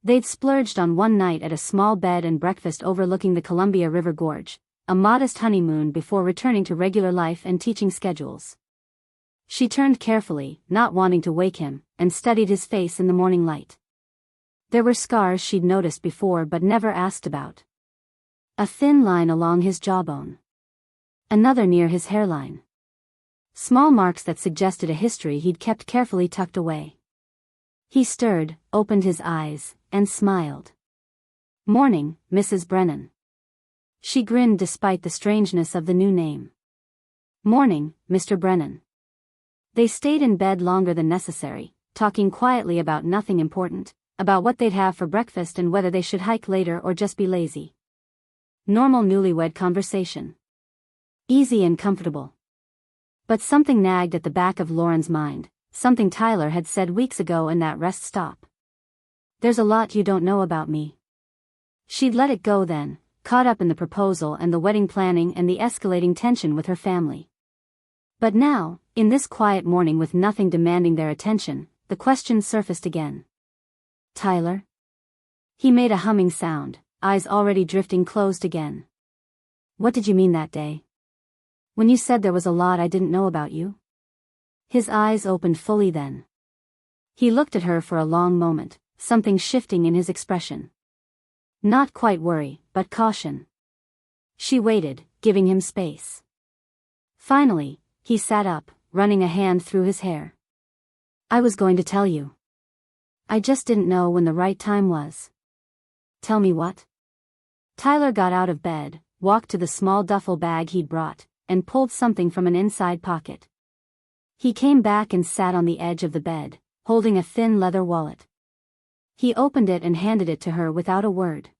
They'd splurged on one night at a small bed and breakfast overlooking the Columbia River Gorge, a modest honeymoon before returning to regular life and teaching schedules. She turned carefully, not wanting to wake him, and studied his face in the morning light. There were scars she'd noticed before but never asked about. A thin line along his jawbone. Another near his hairline. Small marks that suggested a history he'd kept carefully tucked away. He stirred, opened his eyes, and smiled. "Morning, Mrs. Brennan." She grinned despite the strangeness of the new name. "Morning, Mr. Brennan." They stayed in bed longer than necessary, talking quietly about nothing important, about what they'd have for breakfast and whether they should hike later or just be lazy. Normal newlywed conversation. Easy and comfortable. But something nagged at the back of Lauren's mind, something Tyler had said weeks ago in that rest stop. "There's a lot you don't know about me." She'd let it go then, caught up in the proposal and the wedding planning and the escalating tension with her family. But now, in this quiet morning with nothing demanding their attention, the question surfaced again. "Tyler?" He made a humming sound, eyes already drifting closed again. "What did you mean that day? When you said there was a lot I didn't know about you?" His eyes opened fully then. He looked at her for a long moment, something shifting in his expression. Not quite worry, but caution. She waited, giving him space. Finally, he sat up, running a hand through his hair. "I was going to tell you. I just didn't know when the right time was." "Tell me what?" Tyler got out of bed, walked to the small duffel bag he'd brought, and pulled something from an inside pocket. He came back and sat on the edge of the bed, holding a thin leather wallet. He opened it and handed it to her without a word.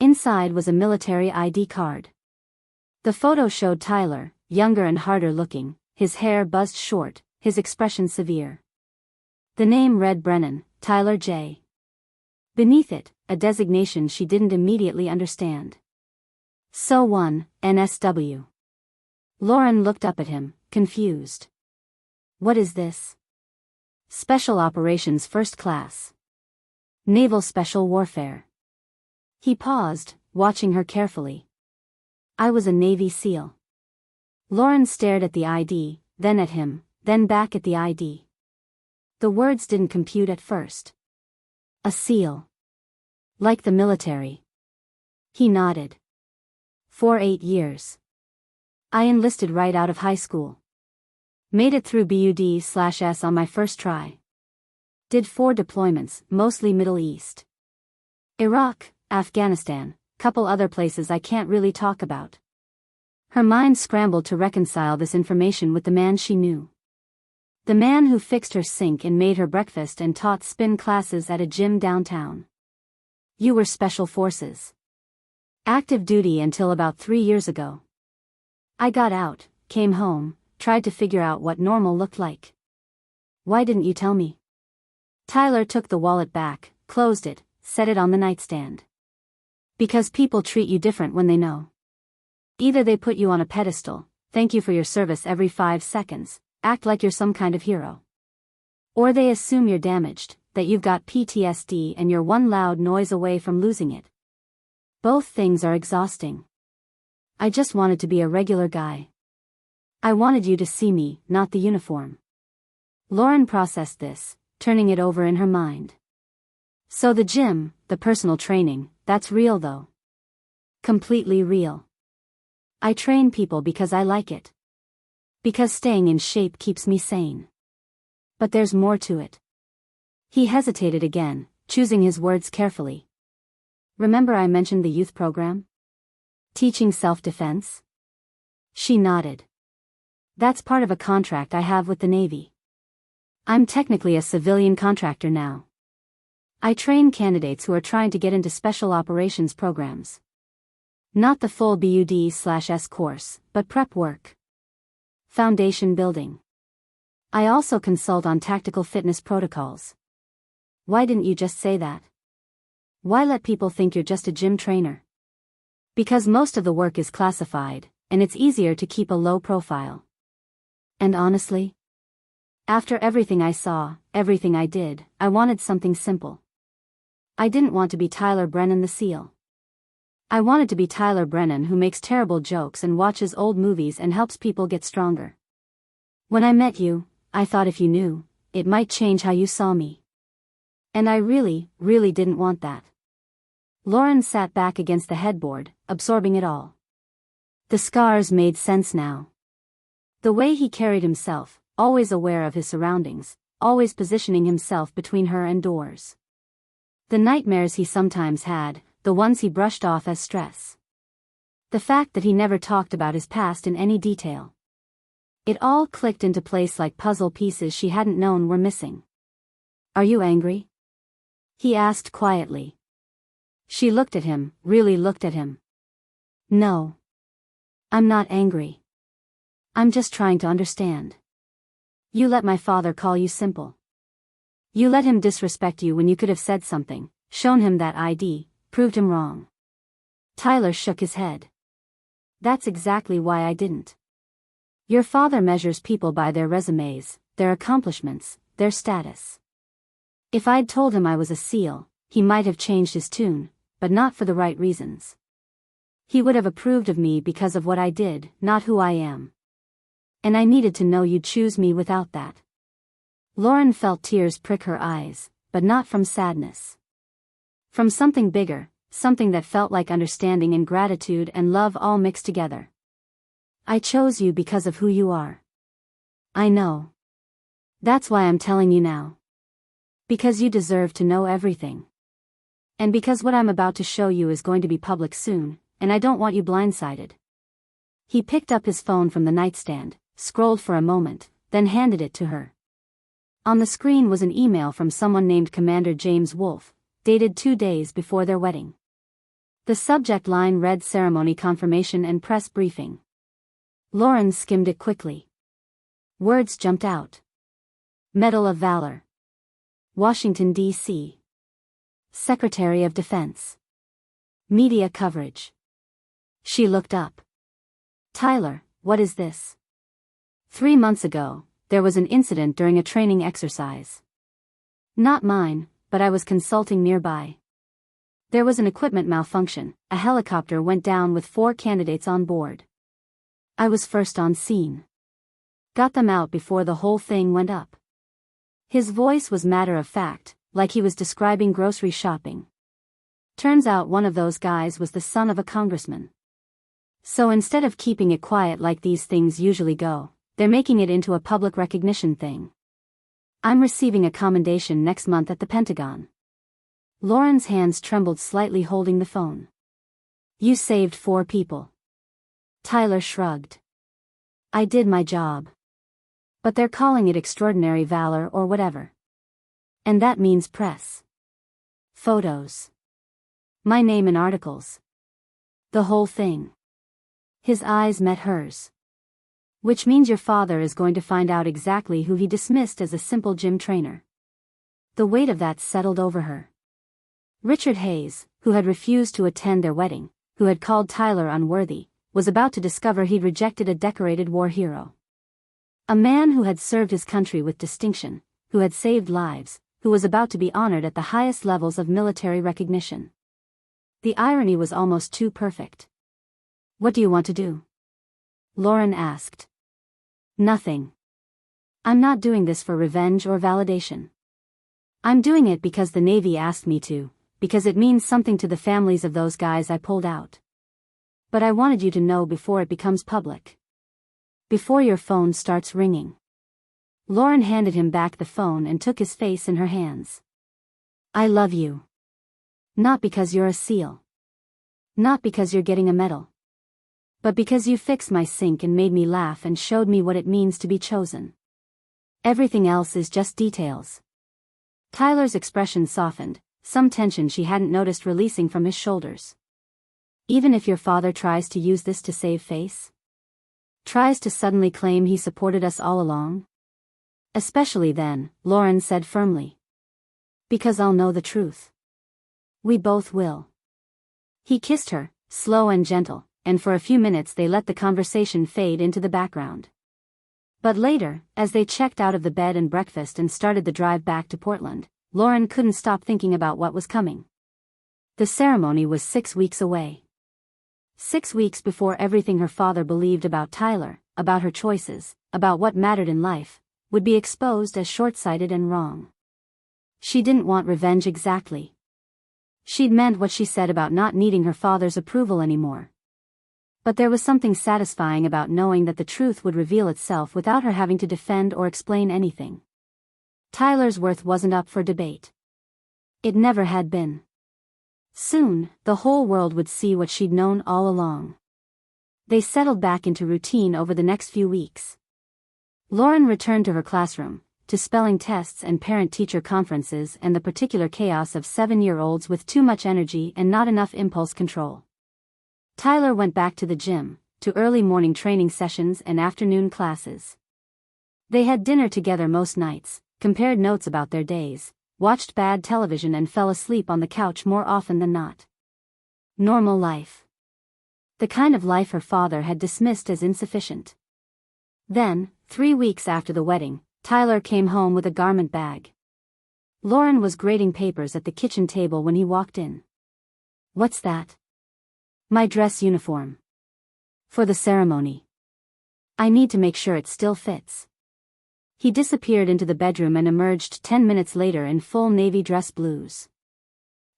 Inside was a military ID card. The photo showed Tyler, younger and harder looking, his hair buzzed short, his expression severe. The name read Brennan, Tyler J. Beneath it, a designation she didn't immediately understand. So 1, NSW. Lauren looked up at him, confused. "What is this?" "Special Operations First Class. Naval Special Warfare." He paused, watching her carefully. "I was a Navy SEAL." Lauren stared at the ID, then at him, then back at the ID. The words didn't compute at first. A SEAL. Like the military. He nodded. "For 8 years. I enlisted right out of high school. Made it through BUD/S on my first try. Did 4 deployments, mostly Middle East. Iraq, Afghanistan, couple other places I can't really talk about." Her mind scrambled to reconcile this information with the man she knew. The man who fixed her sink and made her breakfast and taught spin classes at a gym downtown. "You were Special Forces. Active duty until about 3 years ago. I got out, came home, tried to figure out what normal looked like. Why didn't you tell me?" Tyler took the wallet back, closed it, set it on the nightstand. "Because people treat you different when they know. Either they put you on a pedestal, thank you for your service every 5 seconds, act like you're some kind of hero. Or they assume you're damaged, that you've got PTSD and you're one loud noise away from losing it. Both things are exhausting. I just wanted to be a regular guy. I wanted you to see me, not the uniform." Lauren processed this, turning it over in her mind. "So the gym, the personal training, that's real though." "Completely real. I train people because I like it. Because staying in shape keeps me sane. But there's more to it." He hesitated again, choosing his words carefully. Remember I mentioned the youth program? Teaching self-defense? She nodded. That's part of a contract I have with the Navy. I'm technically a civilian contractor now. I train candidates who are trying to get into special operations programs. Not the full BUD/S course, but prep work. Foundation building. I also consult on tactical fitness protocols. Why didn't you just say that? Why let people think you're just a gym trainer? Because most of the work is classified, and it's easier to keep a low profile. And honestly, after everything I saw, everything I did, I wanted something simple. I didn't want to be Tyler Brennan the SEAL. I wanted to be Tyler Brennan who makes terrible jokes and watches old movies and helps people get stronger. When I met you, I thought if you knew, it might change how you saw me. And I really, really didn't want that. Lauren sat back against the headboard, absorbing it all. The scars made sense now. The way he carried himself, always aware of his surroundings, always positioning himself between her and doors. The nightmares he sometimes had, the ones he brushed off as stress. The fact that he never talked about his past in any detail. It all clicked into place like puzzle pieces she hadn't known were missing. Are you angry? He asked quietly. She looked at him, really looked at him. No. I'm not angry. I'm just trying to understand. You let my father call you simple. You let him disrespect you when you could have said something, shown him that ID, proved him wrong. Tyler shook his head. That's exactly why I didn't. Your father measures people by their resumes, their accomplishments, their status. If I'd told him I was a SEAL, he might have changed his tune, but not for the right reasons. He would have approved of me because of what I did, not who I am. And I needed to know you'd choose me without that. Lauren felt tears prick her eyes, but not from sadness. From something bigger, something that felt like understanding and gratitude and love all mixed together. I chose you because of who you are. I know. That's why I'm telling you now. Because you deserve to know everything. And because what I'm about to show you is going to be public soon, and I don't want you blindsided. He picked up his phone from the nightstand, scrolled for a moment, then handed it to her. On the screen was an email from someone named Commander James Wolfe, dated 2 days before their wedding. The subject line read ceremony confirmation and press briefing. Lauren skimmed it quickly. Words jumped out. Medal of Valor. Washington, D.C. Secretary of Defense. Media coverage. She looked up. Tyler, what is this? 3 months ago, there was an incident during a training exercise. Not mine, but I was consulting nearby. There was an equipment malfunction, a helicopter went down with 4 candidates on board. I was first on scene. Got them out before the whole thing went up. His voice was matter of fact, like he was describing grocery shopping. Turns out one of those guys was the son of a congressman. So instead of keeping it quiet like these things usually go, they're making it into a public recognition thing. I'm receiving a commendation next month at the Pentagon. Lauren's hands trembled slightly holding the phone. You saved 4 people. Tyler shrugged. I did my job. But they're calling it extraordinary valor or whatever. And that means press. Photos. My name in articles. The whole thing. His eyes met hers. Which means your father is going to find out exactly who he dismissed as a simple gym trainer. The weight of that settled over her. Richard Hayes, who had refused to attend their wedding, who had called Tyler unworthy, was about to discover he'd rejected a decorated war hero. A man who had served his country with distinction, who had saved lives, who was about to be honored at the highest levels of military recognition. The irony was almost too perfect. What do you want to do? Lauren asked. Nothing. I'm not doing this for revenge or validation. I'm doing it because the Navy asked me to, because it means something to the families of those guys I pulled out. But I wanted you to know before it becomes public. Before your phone starts ringing. Lauren handed him back the phone and took his face in her hands. I love you. Not because you're a seal. Not because you're getting a medal. But because you fixed my sink and made me laugh and showed me what it means to be chosen. Everything else is just details. Tyler's expression softened, some tension she hadn't noticed releasing from his shoulders. Even if your father tries to use this to save face? Tries to suddenly claim he supported us all along? Especially then, Lauren said firmly. Because I'll know the truth. We both will. He kissed her, slow and gentle, and for a few minutes they let the conversation fade into the background. But later, as they checked out of the bed and breakfast and started the drive back to Portland, Lauren couldn't stop thinking about what was coming. The ceremony was 6 weeks away. 6 weeks before everything her father believed about Tyler, about her choices, about what mattered in life, would be exposed as short-sighted and wrong. She didn't want revenge exactly. She'd meant what she said about not needing her father's approval anymore. But there was something satisfying about knowing that the truth would reveal itself without her having to defend or explain anything. Tyler's worth wasn't up for debate. It never had been. Soon, the whole world would see what she'd known all along. They settled back into routine over the next few weeks. Lauren returned to her classroom, to spelling tests and parent-teacher conferences and the particular chaos of 7-year-olds with too much energy and not enough impulse control. Tyler went back to the gym, to early morning training sessions and afternoon classes. They had dinner together most nights, compared notes about their days, watched bad television and fell asleep on the couch more often than not. Normal life. The kind of life her father had dismissed as insufficient. Then, 3 weeks after the wedding, Tyler came home with a garment bag. Lauren was grading papers at the kitchen table when he walked in. What's that? My dress uniform. For the ceremony. I need to make sure it still fits. He disappeared into the bedroom and emerged 10 minutes later in full navy dress blues.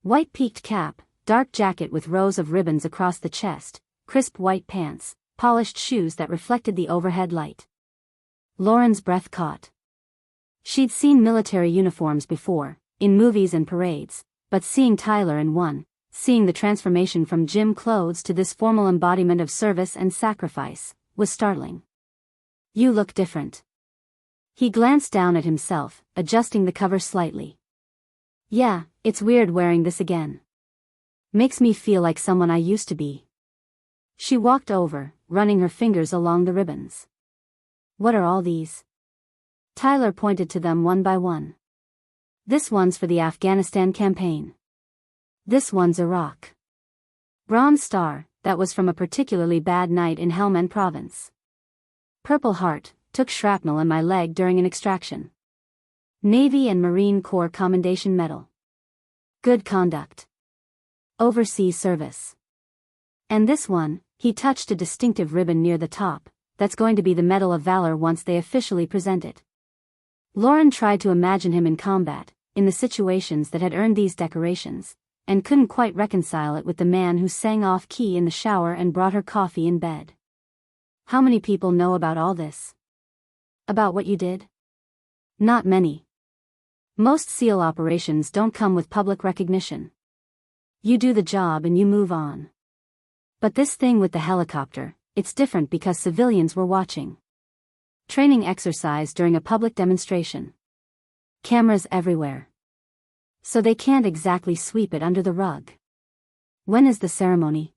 White peaked cap, dark jacket with rows of ribbons across the chest, crisp white pants, polished shoes that reflected the overhead light. Lauren's breath caught. She'd seen military uniforms before, in movies and parades, but seeing Tyler in one, seeing the transformation from gym clothes to this formal embodiment of service and sacrifice, was startling. You look different. He glanced down at himself, adjusting the cover slightly. Yeah, it's weird wearing this again. Makes me feel like someone I used to be. She walked over, running her fingers along the ribbons. What are all these? Tyler pointed to them one by one. This one's for the Afghanistan campaign. This one's Iraq. Bronze Star, that was from a particularly bad night in Helmand province. Purple Heart, took shrapnel in my leg during an extraction. Navy and Marine Corps Commendation Medal. Good conduct. Overseas service. And this one, he touched a distinctive ribbon near the top, that's going to be the Medal of Valor once they officially present it. Lauren tried to imagine him in combat, in the situations that had earned these decorations, and couldn't quite reconcile it with the man who sang off-key in the shower and brought her coffee in bed. How many people know about all this? About what you did? Not many. Most SEAL operations don't come with public recognition. You do the job and you move on. But this thing with the helicopter, it's different because civilians were watching. Training exercise during a public demonstration. Cameras everywhere. So they can't exactly sweep it under the rug. When is the ceremony?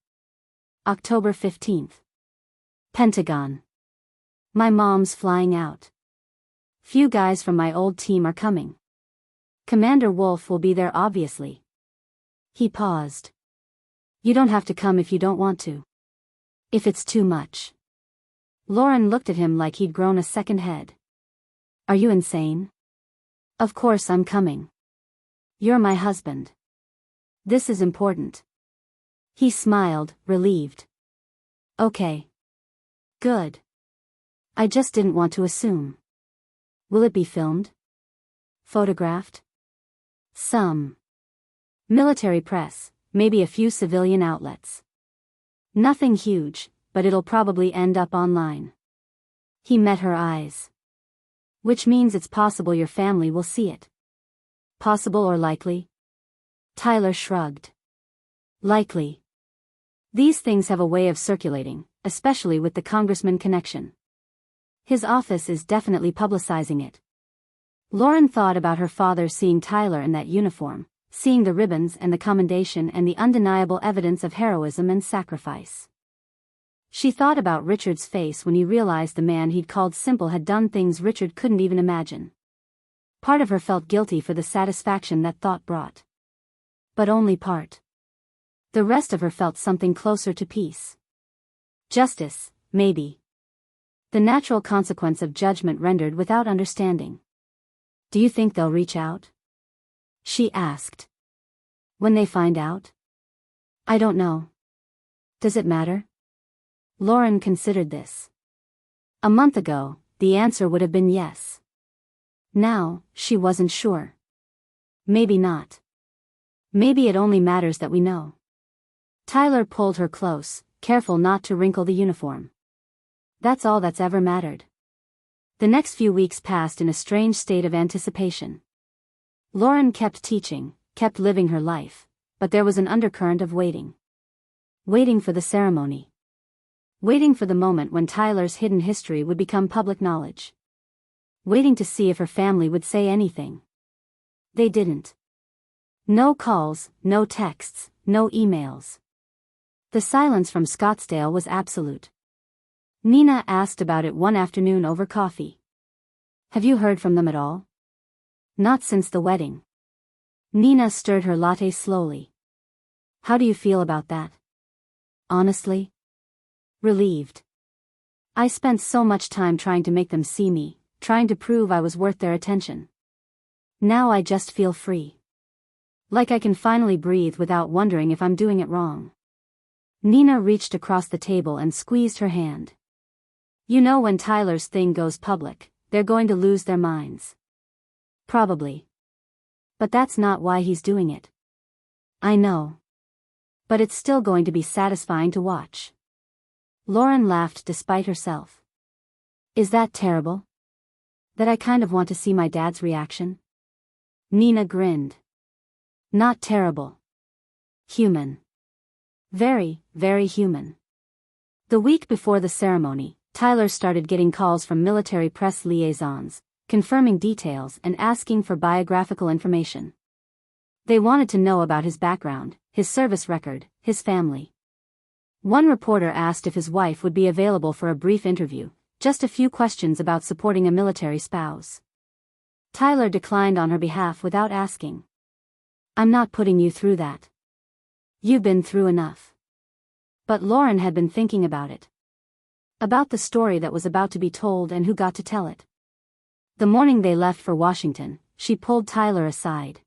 October 15th. Pentagon. My mom's flying out. Few guys from my old team are coming. Commander Wolf will be there obviously. He paused. You don't have to come if you don't want to. If it's too much. Lauren looked at him like he'd grown a second head. Are you insane? Of course I'm coming. You're my husband. This is important. He smiled, relieved. Okay. Good. I just didn't want to assume. Will it be filmed? Photographed? Some. Military press, maybe a few civilian outlets. Nothing huge, but it'll probably end up online. He met her eyes. Which means it's possible your family will see it. Possible or likely? Tyler shrugged. Likely. These things have a way of circulating, especially with the congressman connection. His office is definitely publicizing it. Lauren thought about her father seeing Tyler in that uniform, seeing the ribbons and the commendation and the undeniable evidence of heroism and sacrifice. She thought about Richard's face when he realized the man he'd called simple had done things Richard couldn't even imagine. Part of her felt guilty for the satisfaction that thought brought. But only part. The rest of her felt something closer to peace. Justice, maybe. The natural consequence of judgment rendered without understanding. Do you think they'll reach out? She asked. When they find out? I don't know. Does it matter? Lauren considered this. A month ago, the answer would have been yes. Now, she wasn't sure. Maybe not. Maybe it only matters that we know. Tyler pulled her close, careful not to wrinkle the uniform. That's all that's ever mattered. The next few weeks passed in a strange state of anticipation. Lauren kept teaching, kept living her life, but there was an undercurrent of waiting. Waiting for the ceremony. Waiting for the moment when Tyler's hidden history would become public knowledge. Waiting to see if her family would say anything. They didn't. No calls, no texts, no emails. The silence from Scottsdale was absolute. Nina asked about it one afternoon over coffee. Have you heard from them at all? Not since the wedding. Nina stirred her latte slowly. How do you feel about that? Honestly? Relieved. I spent so much time trying to make them see me, trying to prove I was worth their attention. Now I just feel free. Like I can finally breathe without wondering if I'm doing it wrong. Nina reached across the table and squeezed her hand. You know, when Tyler's thing goes public, they're going to lose their minds. Probably. But that's not why he's doing it. I know. But it's still going to be satisfying to watch. Lauren laughed despite herself. Is that terrible? That I kind of want to see my dad's reaction? Nina grinned. Not terrible. Human. Very, very human. The week before the ceremony, Tyler started getting calls from military press liaisons, confirming details and asking for biographical information. They wanted to know about his background, his service record, his family. One reporter asked if his wife would be available for a brief interview, just a few questions about supporting a military spouse. Tyler declined on her behalf without asking. I'm not putting you through that. You've been through enough. But Lauren had been thinking about it. About the story that was about to be told and who got to tell it. The morning they left for Washington, she pulled Tyler aside.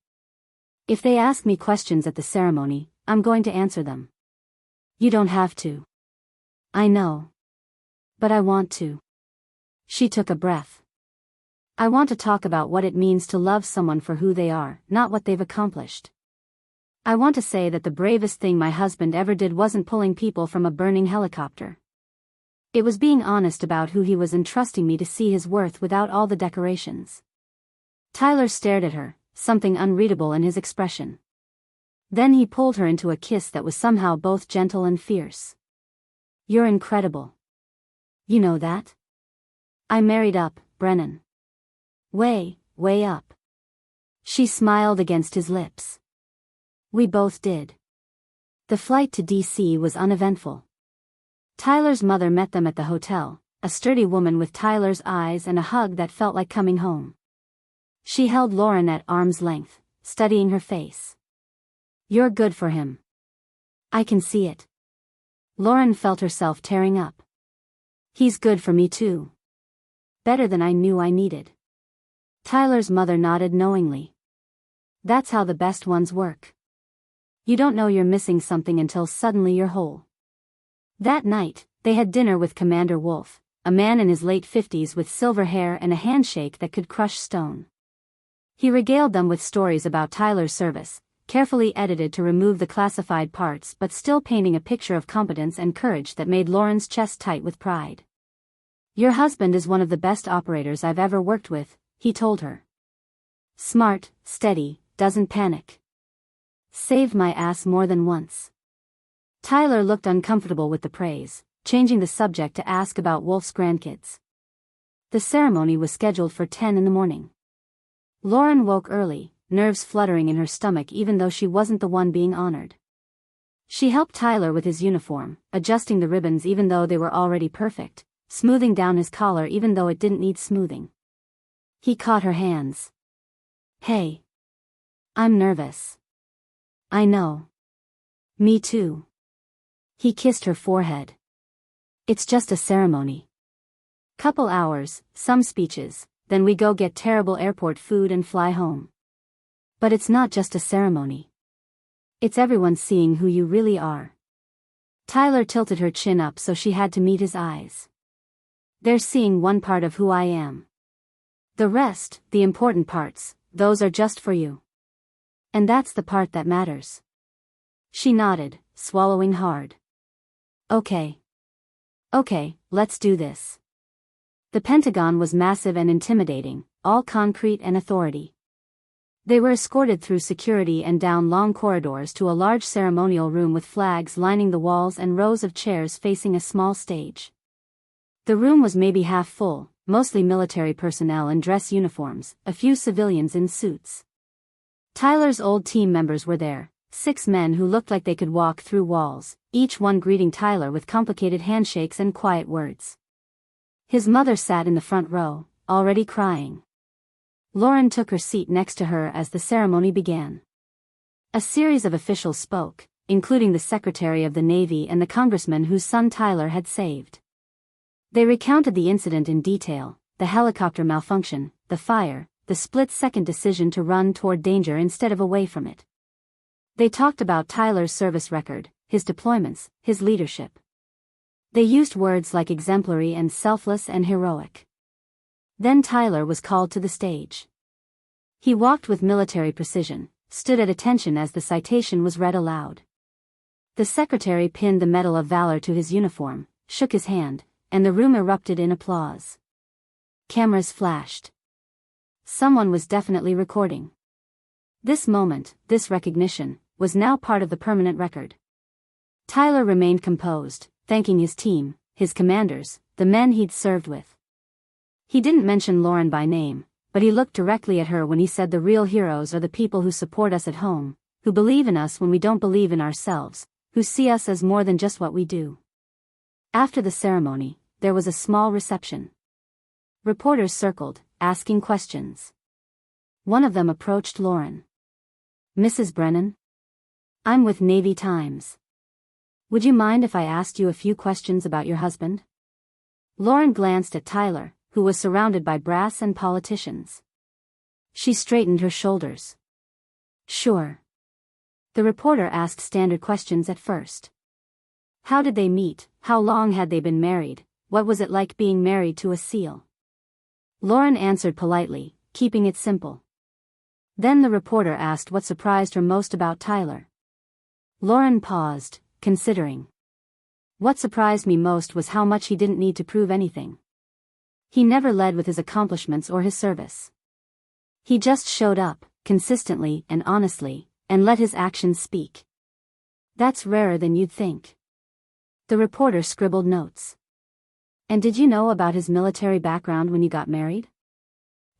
If they ask me questions at the ceremony, I'm going to answer them. You don't have to. I know. But I want to. She took a breath. I want to talk about what it means to love someone for who they are, not what they've accomplished. I want to say that the bravest thing my husband ever did wasn't pulling people from a burning helicopter. It was being honest about who he was and trusting me to see his worth without all the decorations. Tyler stared at her, something unreadable in his expression. Then he pulled her into a kiss that was somehow both gentle and fierce. You're incredible. You know that? I married up, Brennan. Way, way up. She smiled against his lips. We both did. The flight to D.C. was uneventful. Tyler's mother met them at the hotel, a sturdy woman with Tyler's eyes and a hug that felt like coming home. She held Lauren at arm's length, studying her face. You're good for him. I can see it. Lauren felt herself tearing up. He's good for me too. Better than I knew I needed. Tyler's mother nodded knowingly. That's how the best ones work. You don't know you're missing something until suddenly you're whole. That night, they had dinner with Commander Wolf, a man in his late 50s with silver hair and a handshake that could crush stone. He regaled them with stories about Tyler's service, carefully edited to remove the classified parts but still painting a picture of competence and courage that made Lauren's chest tight with pride. Your husband is one of the best operators I've ever worked with, he told her. Smart, steady, doesn't panic. Saved my ass more than once. Tyler looked uncomfortable with the praise, changing the subject to ask about Wolf's grandkids. The ceremony was scheduled for 10 in the morning. Lauren woke early, nerves fluttering in her stomach even though she wasn't the one being honored. She helped Tyler with his uniform, adjusting the ribbons even though they were already perfect, smoothing down his collar even though it didn't need smoothing. He caught her hands. Hey. I'm nervous. I know. Me too. He kissed her forehead. It's just a ceremony. Couple hours, some speeches, then we go get terrible airport food and fly home. But it's not just a ceremony. It's everyone seeing who you really are. Tyler tilted her chin up so she had to meet his eyes. They're seeing one part of who I am. The rest, the important parts, those are just for you. And that's the part that matters. She nodded, swallowing hard. Okay. Okay, let's do this. The Pentagon was massive and intimidating, all concrete and authority. They were escorted through security and down long corridors to a large ceremonial room with flags lining the walls and rows of chairs facing a small stage. The room was maybe half full, mostly military personnel in dress uniforms, a few civilians in suits. Tyler's old team members were there, 6 men who looked like they could walk through walls, each one greeting Tyler with complicated handshakes and quiet words. His mother sat in the front row, already crying. Lauren took her seat next to her as the ceremony began. A series of officials spoke, including the Secretary of the Navy and the congressman whose son Tyler had saved. They recounted the incident in detail, the helicopter malfunction, the fire, the split-second decision to run toward danger instead of away from it. They talked about Tyler's service record, his deployments, his leadership. They used words like exemplary and selfless and heroic. Then Tyler was called to the stage. He walked with military precision, stood at attention as the citation was read aloud. The secretary pinned the Medal of Valor to his uniform, shook his hand, and the room erupted in applause. Cameras flashed. Someone was definitely recording. This moment, this recognition, was now part of the permanent record. Tyler remained composed, thanking his team, his commanders, the men he'd served with. He didn't mention Lauren by name, but he looked directly at her when he said the real heroes are the people who support us at home, who believe in us when we don't believe in ourselves, who see us as more than just what we do. After the ceremony, there was a small reception. Reporters circled, asking questions. One of them approached Lauren. Mrs. Brennan? I'm with Navy Times. Would you mind if I asked you a few questions about your husband? Lauren glanced at Tyler, who was surrounded by brass and politicians. She straightened her shoulders. Sure. The reporter asked standard questions at first. How did they meet? How long had they been married? What was it like being married to a SEAL? Lauren answered politely, keeping it simple. Then the reporter asked what surprised her most about Tyler. Lauren paused, considering. What surprised me most was how much he didn't need to prove anything. He never led with his accomplishments or his service. He just showed up, consistently and honestly, and let his actions speak. That's rarer than you'd think. The reporter scribbled notes. And did you know about his military background when you got married?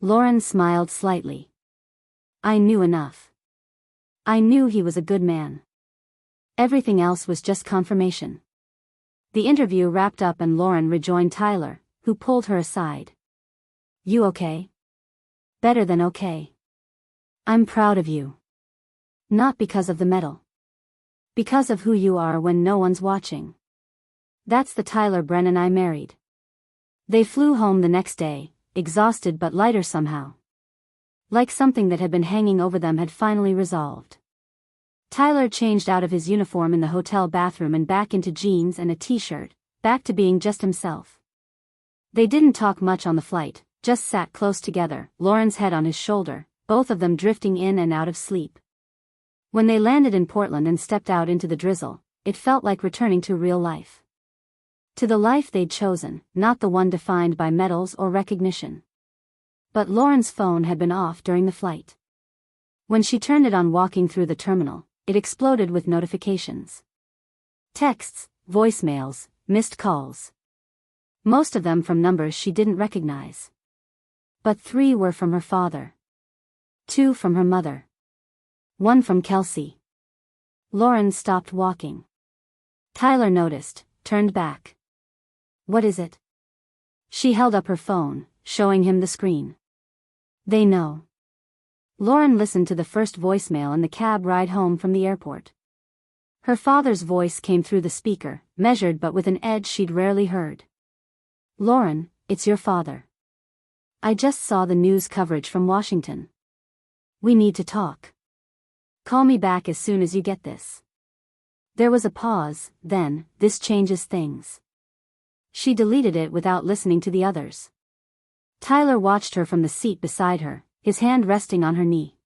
Lauren smiled slightly. I knew enough. I knew he was a good man. Everything else was just confirmation. The interview wrapped up and Lauren rejoined Tyler, who pulled her aside. You okay? Better than okay. I'm proud of you. Not because of the medal. Because of who you are when no one's watching. That's the Tyler Brennan I married. They flew home the next day, exhausted but lighter somehow. Like something that had been hanging over them had finally resolved. Tyler changed out of his uniform in the hotel bathroom and back into jeans and a t-shirt, back to being just himself. They didn't talk much on the flight, just sat close together, Lauren's head on his shoulder, both of them drifting in and out of sleep. When they landed in Portland and stepped out into the drizzle, it felt like returning to real life. To the life they'd chosen, not the one defined by medals or recognition. But Lauren's phone had been off during the flight. When she turned it on walking through the terminal, It exploded with notifications. Texts, voicemails, missed calls. Most of them from numbers she didn't recognize. But 3 were from her father. 2 from her mother. 1 from Kelsey. Lauren stopped walking. Tyler noticed, turned back. "What is it?" She held up her phone, showing him the screen. "They know." Lauren listened to the first voicemail in the cab ride home from the airport. Her father's voice came through the speaker, measured but with an edge she'd rarely heard. "Lauren, it's your father. I just saw the news coverage from Washington. We need to talk. Call me back as soon as you get this." There was a pause, then, "This changes things." She deleted it without listening to the others. Tyler watched her from the seat beside her, his hand resting on her knee.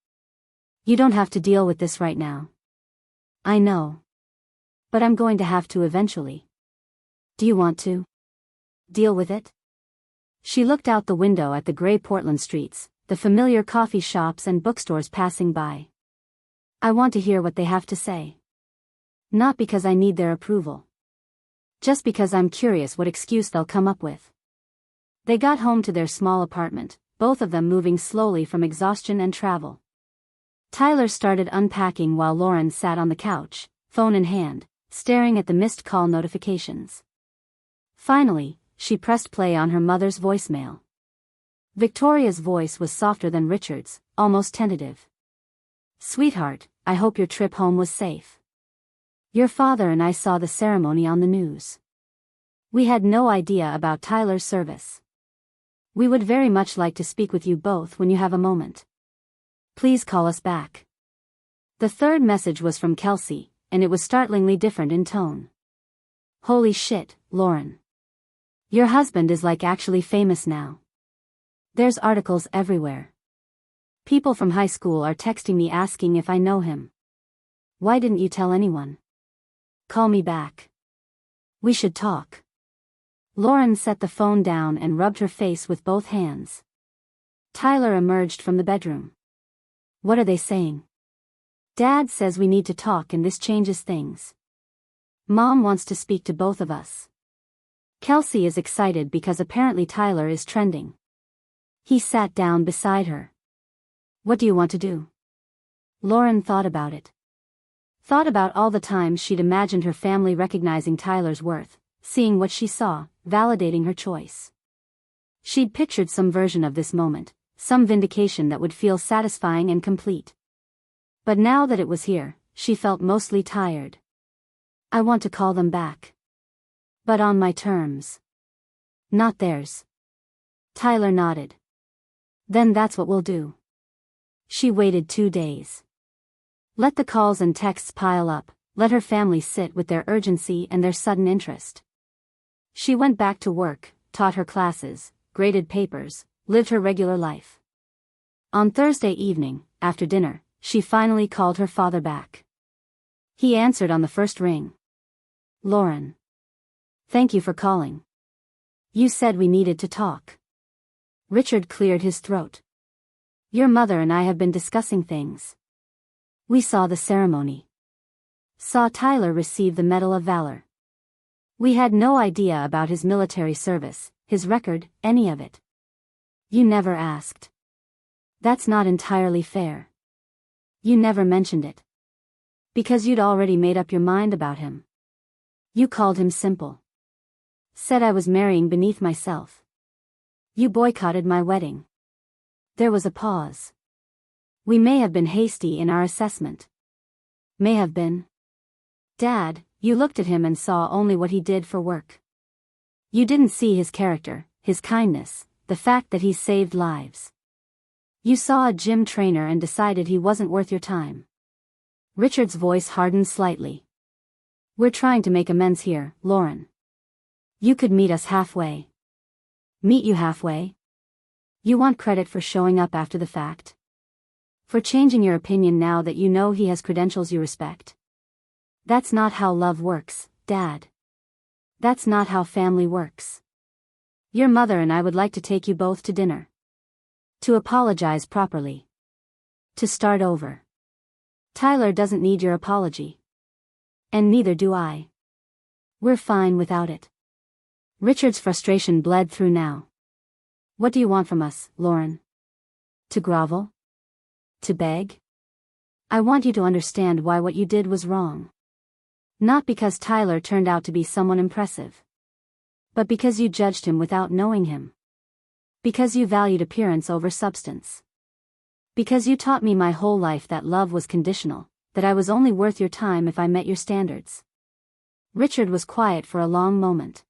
"You don't have to deal with this right now. I know. But I'm going to have to eventually. Do you want to deal with it?" She looked out the window at the gray Portland streets, the familiar coffee shops and bookstores passing by. "I want to hear what they have to say. Not because I need their approval. Just because I'm curious what excuse they'll come up with." They got home to their small apartment, both of them moving slowly from exhaustion and travel. Tyler started unpacking while Lauren sat on the couch, phone in hand, staring at the missed call notifications. Finally, she pressed play on her mother's voicemail. Victoria's voice was softer than Richard's, almost tentative. "Sweetheart, I hope your trip home was safe. Your father and I saw the ceremony on the news. We had no idea about Tyler's service. We would very much like to speak with you both when you have a moment. Please call us back." The third message was from Kelsey, and it was startlingly different in tone. "Holy shit, Lauren. Your husband is like actually famous now. There's articles everywhere. People from high school are texting me asking if I know him. Why didn't you tell anyone? Call me back. We should talk." Lauren set the phone down and rubbed her face with both hands. Tyler emerged from the bedroom. "What are they saying?" "Dad says we need to talk and this changes things. Mom wants to speak to both of us. Kelsey is excited because apparently Tyler is trending." He sat down beside her. "What do you want to do?" Lauren thought about it. Thought about all the times she'd imagined her family recognizing Tyler's worth, seeing what she saw, validating her choice. She'd pictured some version of this moment, some vindication that would feel satisfying and complete. But now that it was here, she felt mostly tired. "I want to call them back. But on my terms. Not theirs." Tyler nodded. "Then that's what we'll do." She waited 2 days. Let the calls and texts pile up, let her family sit with their urgency and their sudden interest. She went back to work, taught her classes, graded papers, lived her regular life. On Thursday evening, after dinner, she finally called her father back. He answered on the first ring. "Lauren. Thank you for calling. You said we needed to talk." Richard cleared his throat. "Your mother and I have been discussing things. We saw the ceremony. Saw Tyler receive the Medal of Valor. We had no idea about his military service, his record, any of it. You never asked. That's not entirely fair. You never mentioned it. Because you'd already made up your mind about him. You called him simple. Said I was marrying beneath myself. You boycotted my wedding." There was a pause. "We may have been hasty in our assessment." "May have been." "Dad, you looked at him and saw only what he did for work. You didn't see his character, his kindness, the fact that he saved lives. You saw a gym trainer and decided he wasn't worth your time." Richard's voice hardened slightly. "We're trying to make amends here, Lauren. You could meet us halfway." "Meet you halfway? You want credit for showing up after the fact? For changing your opinion now that you know he has credentials you respect? That's not how love works, Dad. That's not how family works. Your mother and I would like to take you both to dinner. To apologize properly. To start over. Tyler doesn't need your apology. And neither do I. We're fine without it. Richard's frustration bled through now. What do you want from us, Lauren? To grovel? To beg? I want you to understand why what you did was wrong. Not because Tyler turned out to be someone impressive. But because you judged him without knowing him. Because you valued appearance over substance. Because you taught me my whole life that love was conditional, that I was only worth your time if I met your standards. Richard was quiet for a long moment.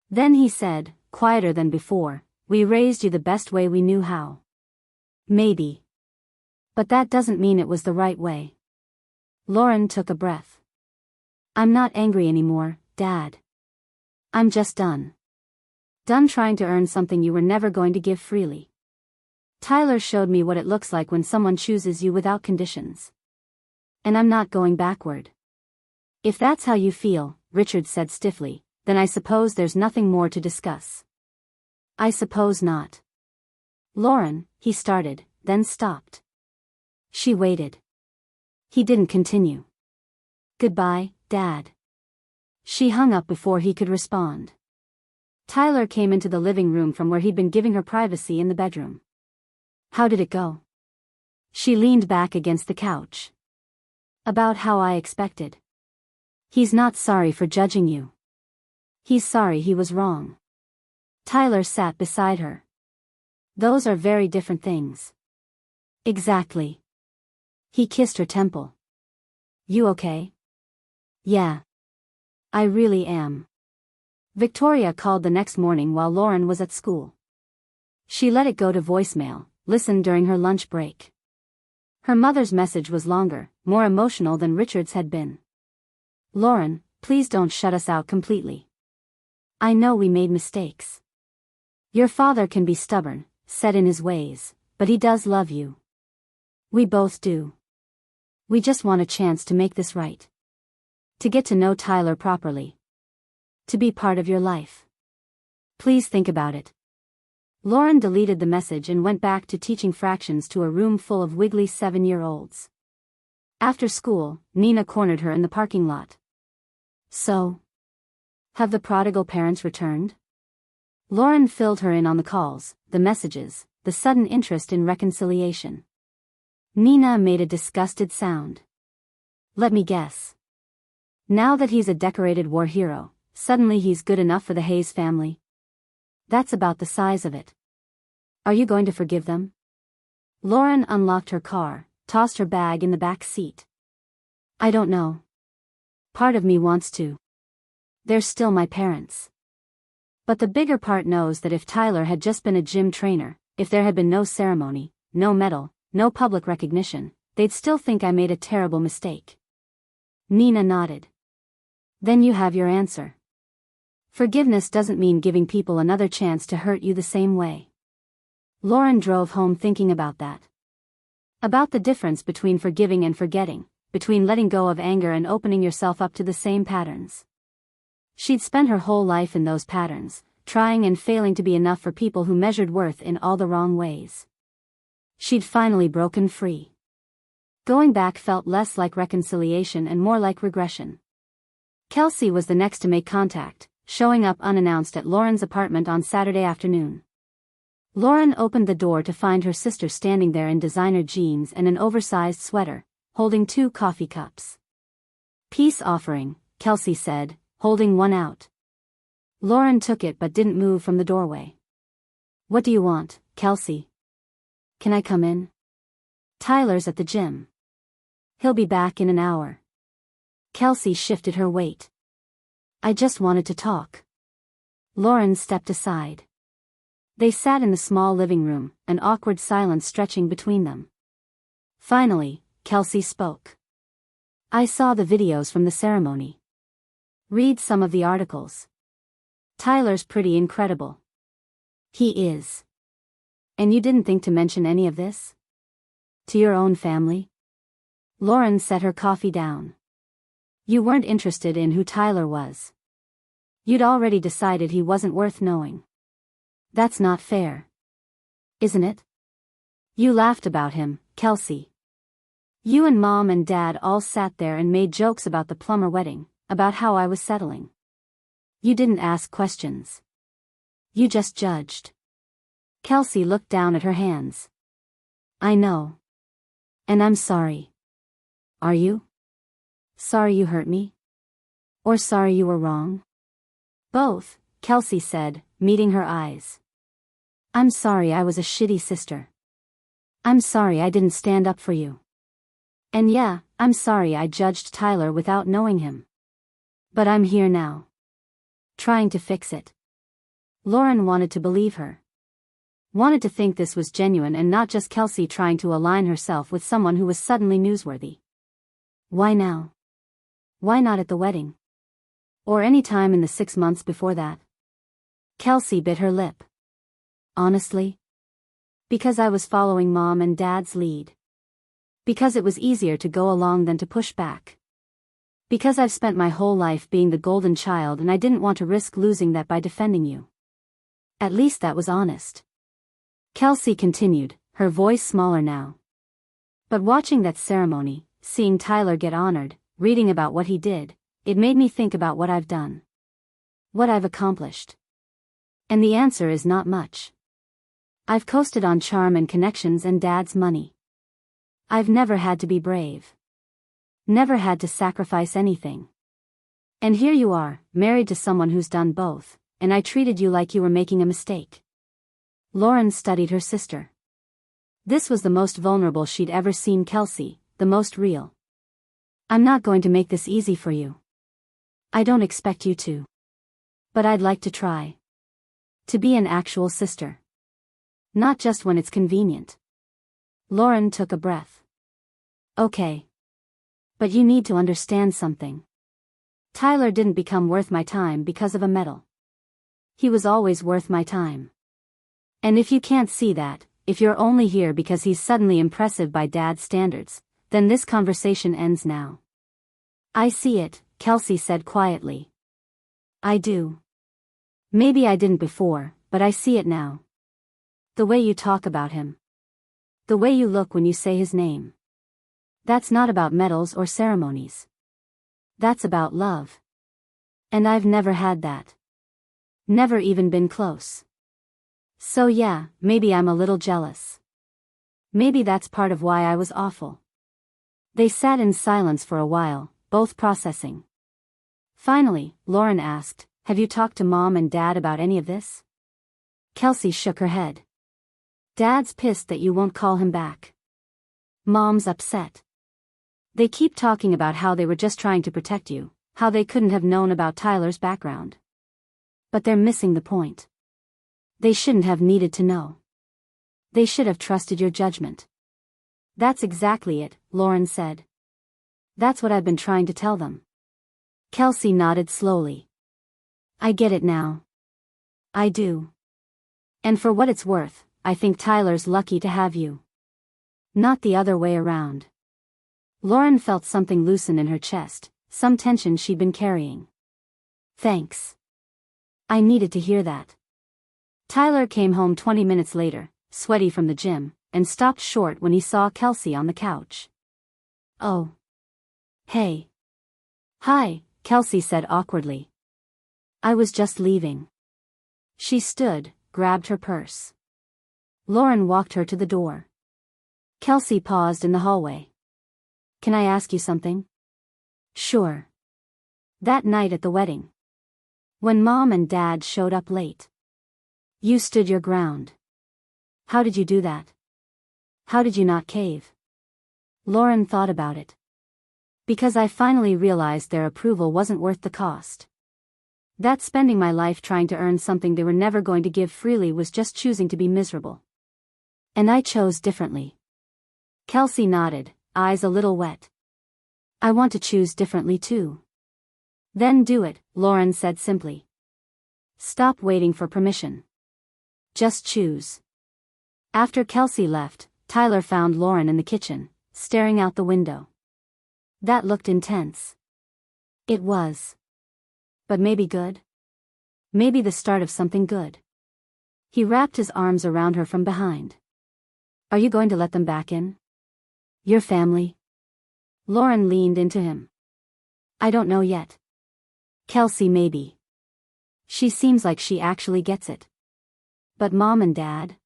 Then he said, quieter than before, we raised you the best way we knew how. Maybe. But that doesn't mean it was the right way. Lauren took a breath. I'm not angry anymore, Dad. I'm just done. Done trying to earn something you were never going to give freely. Tyler showed me what it looks like when someone chooses you without conditions. And I'm not going backward. If that's how you feel, Richard said stiffly, then I suppose there's nothing more to discuss. I suppose not. Lauren, he started, then stopped. She waited. He didn't continue. Goodbye, Dad. She hung up before he could respond. Tyler came into the living room from where he'd been giving her privacy in the bedroom. How did it go? She leaned back against the couch. About how I expected. He's not sorry for judging you. He's sorry he was wrong. Tyler sat beside her. Those are very different things. Exactly. He kissed her temple. You okay? Yeah. I really am. Victoria called the next morning while Lauren was at school. She let it go to voicemail, listened during her lunch break. Her mother's message was longer, more emotional than Richard's had been. Lauren, please don't shut us out completely. I know we made mistakes. Your father can be stubborn, set in his ways, but he does love you. We both do. We just want a chance to make this right. To get to know Tyler properly. To be part of your life. Please think about it. Lauren deleted the message and went back to teaching fractions to a room full of wiggly 7-year-olds. After school, Nina cornered her in the parking lot. So? Have the prodigal parents returned? Lauren filled her in on the calls, the messages, the sudden interest in reconciliation. Nina made a disgusted sound. Let me guess. Now that he's a decorated war hero, suddenly he's good enough for the Hayes family? That's about the size of it. Are you going to forgive them? Lauren unlocked her car, tossed her bag in the back seat. I don't know. Part of me wants to. They're still my parents. But the bigger part knows that if Tyler had just been a gym trainer, if there had been no ceremony, no medal, no public recognition, they'd still think I made a terrible mistake. Nina nodded. Then you have your answer. Forgiveness doesn't mean giving people another chance to hurt you the same way. Lauren drove home thinking about that. About the difference between forgiving and forgetting, between letting go of anger and opening yourself up to the same patterns. She'd spent her whole life in those patterns, trying and failing to be enough for people who measured worth in all the wrong ways. She'd finally broken free. Going back felt less like reconciliation and more like regression. Kelsey was the next to make contact, showing up unannounced at Lauren's apartment on Saturday afternoon. Lauren opened the door to find her sister standing there in designer jeans and an oversized sweater, holding 2 coffee cups. Peace offering, Kelsey said, holding one out. Lauren took it but didn't move from the doorway. What do you want, Kelsey? Can I come in? Tyler's at the gym. He'll be back in an hour. Kelsey shifted her weight. I just wanted to talk. Lauren stepped aside. They sat in the small living room, an awkward silence stretching between them. Finally, Kelsey spoke. I saw the videos from the ceremony. Read some of the articles. Tyler's pretty incredible. He is. And you didn't think to mention any of this? To your own family? Lauren set her coffee down. You weren't interested in who Tyler was. You'd already decided he wasn't worth knowing. That's not fair. Isn't it? You laughed about him, Kelsey. You and Mom and Dad all sat there and made jokes about the plumber wedding, about how I was settling. You didn't ask questions. You just judged. Kelsey looked down at her hands. I know. And I'm sorry. Are you? Sorry you hurt me? Or sorry you were wrong? Both, Kelsey said, meeting her eyes. I'm sorry I was a shitty sister. I'm sorry I didn't stand up for you. And yeah, I'm sorry I judged Tyler without knowing him. But I'm here now. Trying to fix it. Lauren wanted to believe her. Wanted to think this was genuine and not just Kelsey trying to align herself with someone who was suddenly newsworthy. Why now? Why not at the wedding? Or any time in the 6 months before that? Kelsey bit her lip. Honestly? Because I was following Mom and Dad's lead. Because it was easier to go along than to push back. Because I've spent my whole life being the golden child and I didn't want to risk losing that by defending you. At least that was honest. Kelsey continued, her voice smaller now. But watching that ceremony, seeing Tyler get honored, reading about what he did, it made me think about what I've done. What I've accomplished. And the answer is not much. I've coasted on charm and connections and Dad's money. I've never had to be brave. Never had to sacrifice anything. And here you are, married to someone who's done both, and I treated you like you were making a mistake. Lauren studied her sister. This was the most vulnerable she'd ever seen Kelsey, the most real. I'm not going to make this easy for you. I don't expect you to. But I'd like to try. To be an actual sister. Not just when it's convenient. Lauren took a breath. Okay. But you need to understand something. Tyler didn't become worth my time because of a medal. He was always worth my time. And if you can't see that, if you're only here because he's suddenly impressive by Dad's standards, then this conversation ends now. I see it, Kelsey said quietly. I do. Maybe I didn't before, but I see it now. The way you talk about him. The way you look when you say his name. That's not about medals or ceremonies. That's about love. And I've never had that. Never even been close. So yeah, maybe I'm a little jealous. Maybe that's part of why I was awful. They sat in silence for a while, both processing. Finally, Lauren asked, have you talked to Mom and Dad about any of this? Kelsey shook her head. Dad's pissed that you won't call him back. Mom's upset. They keep talking about how they were just trying to protect you, how they couldn't have known about Tyler's background. But they're missing the point. They shouldn't have needed to know. They should have trusted your judgment. That's exactly it, Lauren said. That's what I've been trying to tell them. Kelsey nodded slowly. I get it now. I do. And for what it's worth, I think Tyler's lucky to have you. Not the other way around. Lauren felt something loosen in her chest, some tension she'd been carrying. Thanks. I needed to hear that. Tyler came home 20 minutes later, sweaty from the gym, and stopped short when he saw Kelsey on the couch. Oh. Hey. Hi, Kelsey said awkwardly. I was just leaving. She stood, grabbed her purse. Lauren walked her to the door. Kelsey paused in the hallway. Can I ask you something? Sure. That night at the wedding. When Mom and Dad showed up late. You stood your ground. How did you do that? How did you not cave? Lauren thought about it. Because I finally realized their approval wasn't worth the cost. That spending my life trying to earn something they were never going to give freely was just choosing to be miserable. And I chose differently. Kelsey nodded, eyes a little wet. I want to choose differently too. Then do it, Lauren said simply. Stop waiting for permission. Just choose. After Kelsey left, Tyler found Lauren in the kitchen, staring out the window. That looked intense. It was. But maybe good? Maybe the start of something good. He wrapped his arms around her from behind. Are you going to let them back in? Your family? Lauren leaned into him. I don't know yet. Kelsey maybe. She seems like she actually gets it. But Mom and Dad?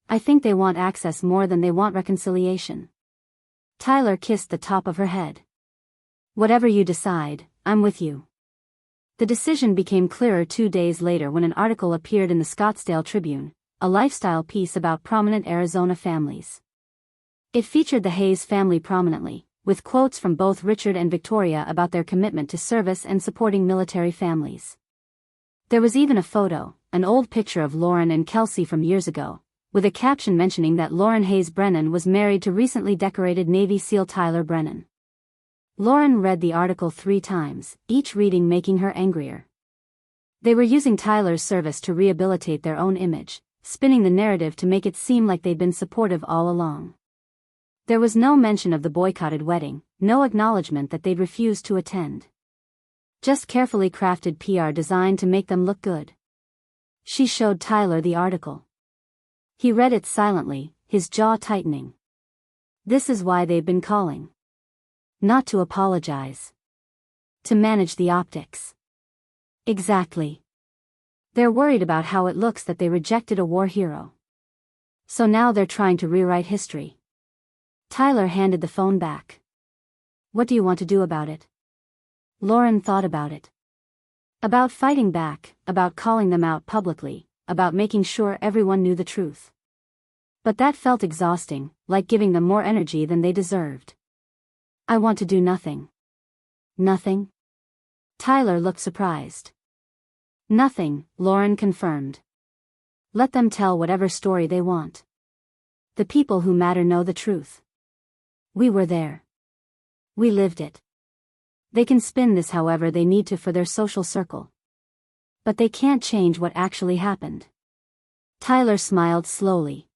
I think they want access more than they want reconciliation. Tyler kissed the top of her head. Whatever you decide, I'm with you. The decision became clearer 2 days later when an article appeared in the Scottsdale Tribune, a lifestyle piece about prominent Arizona families. It featured the Hayes family prominently, with quotes from both Richard and Victoria about their commitment to service and supporting military families. There was even a photo, an old picture of Lauren and Kelsey from years ago, with a caption mentioning that Lauren Hayes Brennan was married to recently decorated Navy SEAL Tyler Brennan. Lauren read the article 3 times, each reading making her angrier. They were using Tyler's service to rehabilitate their own image, spinning the narrative to make it seem like they'd been supportive all along. There was no mention of the boycotted wedding, no acknowledgement that they'd refused to attend. Just carefully crafted PR designed to make them look good. She showed Tyler the article. He read it silently, his jaw tightening. This is why they've been calling. Not to apologize. To manage the optics. Exactly. They're worried about how it looks that they rejected a war hero. So now they're trying to rewrite history. Tyler handed the phone back. What do you want to do about it? Lauren thought about it. About fighting back, about calling them out publicly, about making sure everyone knew the truth. But that felt exhausting, like giving them more energy than they deserved. I want to do nothing. Nothing? Tyler looked surprised. Nothing, Lauren confirmed. Let them tell whatever story they want. The people who matter know the truth. We were there. We lived it. They can spin this however they need to for their social circle. But they can't change what actually happened. Tyler smiled slowly.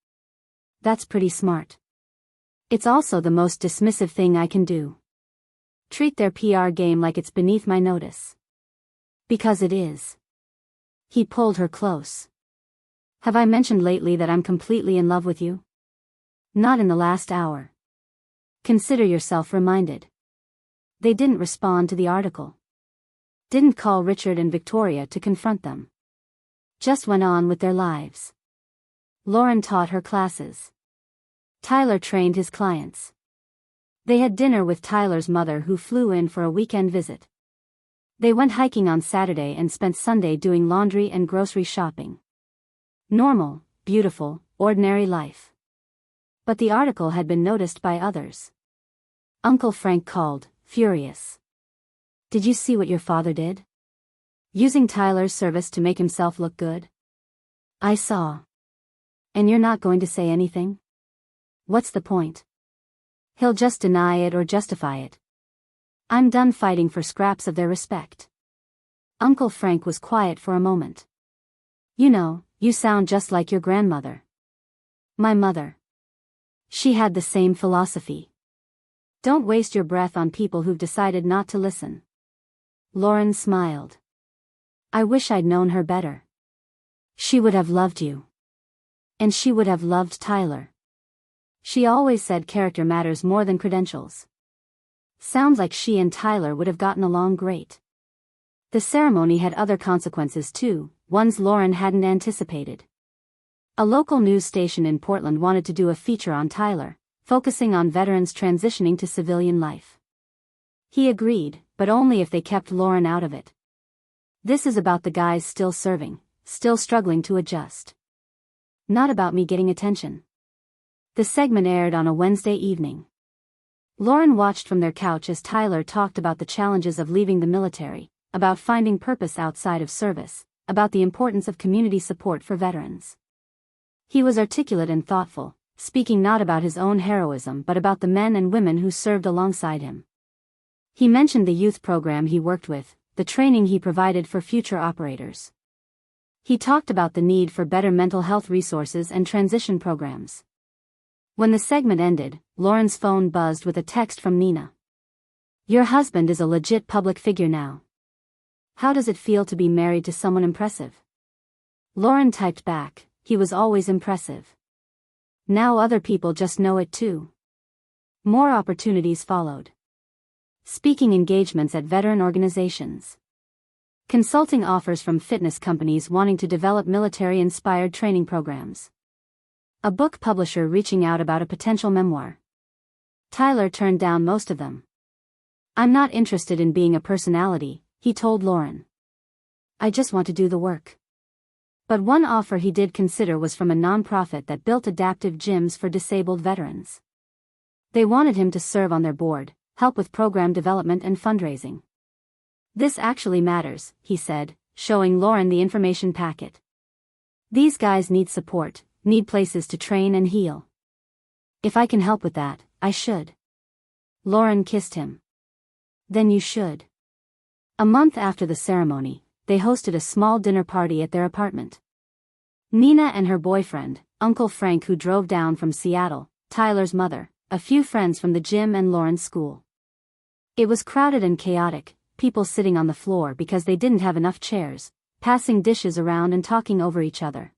That's pretty smart. It's also the most dismissive thing I can do. Treat their PR game like it's beneath my notice. Because it is. He pulled her close. Have I mentioned lately that I'm completely in love with you? Not in the last hour. Consider yourself reminded. They didn't respond to the article. Didn't call Richard and Victoria to confront them. Just went on with their lives. Lauren taught her classes. Tyler trained his clients. They had dinner with Tyler's mother who flew in for a weekend visit. They went hiking on Saturday and spent Sunday doing laundry and grocery shopping. Normal, beautiful, ordinary life. But the article had been noticed by others. Uncle Frank called, furious. Did you see what your father did? Using Tyler's service to make himself look good? I saw. And you're not going to say anything? What's the point? He'll just deny it or justify it. I'm done fighting for scraps of their respect. Uncle Frank was quiet for a moment. You know, you sound just like your grandmother. My mother. She had the same philosophy. Don't waste your breath on people who've decided not to listen. Lauren smiled. I wish I'd known her better. She would have loved you. And she would have loved Tyler. She always said character matters more than credentials. Sounds like she and Tyler would have gotten along great. The ceremony had other consequences too, ones Lauren hadn't anticipated. A local news station in Portland wanted to do a feature on Tyler, focusing on veterans transitioning to civilian life. He agreed, but only if they kept Lauren out of it. This is about the guys still serving, still struggling to adjust. Not about me getting attention. The segment aired on a Wednesday evening. Lauren watched from their couch as Tyler talked about the challenges of leaving the military, about finding purpose outside of service, about the importance of community support for veterans. He was articulate and thoughtful, speaking not about his own heroism but about the men and women who served alongside him. He mentioned the youth program he worked with, the training he provided for future operators. He talked about the need for better mental health resources and transition programs. When the segment ended, Lauren's phone buzzed with a text from Nina. Your husband is a legit public figure now. How does it feel to be married to someone impressive? Lauren typed back, he was always impressive. Now other people just know it too. More opportunities followed. speaking engagements at veteran organizations, consulting offers from fitness companies wanting to develop military-inspired training programs, a book publisher reaching out about a potential memoir. Tyler turned down most of them. "I'm not interested in being a personality," he told Lauren. "I just want to do the work." But one offer he did consider was from a nonprofit that built adaptive gyms for disabled veterans. They wanted him to serve on their board, help with program development and fundraising. "This actually matters," he said, showing Lauren the information packet. "These guys need support, need places to train and heal. If I can help with that, I should." Lauren kissed him. "Then you should." A month after the ceremony, they hosted a small dinner party at their apartment. Nina and her boyfriend, Uncle Frank, who drove down from Seattle, Tyler's mother, a few friends from the gym and Lauren's school. It was crowded and chaotic, people sitting on the floor because they didn't have enough chairs, passing dishes around and talking over each other.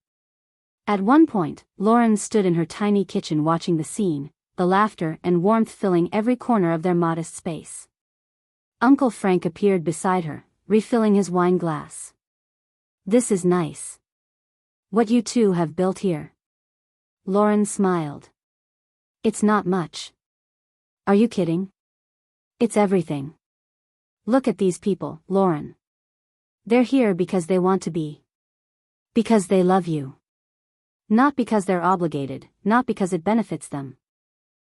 At one point, Lauren stood in her tiny kitchen watching the scene, the laughter and warmth filling every corner of their modest space. Uncle Frank appeared beside her, refilling his wine glass. "This is nice. What you two have built here." Lauren smiled. "It's not much." "Are you kidding? It's everything. Look at these people, Lauren. They're here because they want to be. Because they love you. Not because they're obligated, not because it benefits them.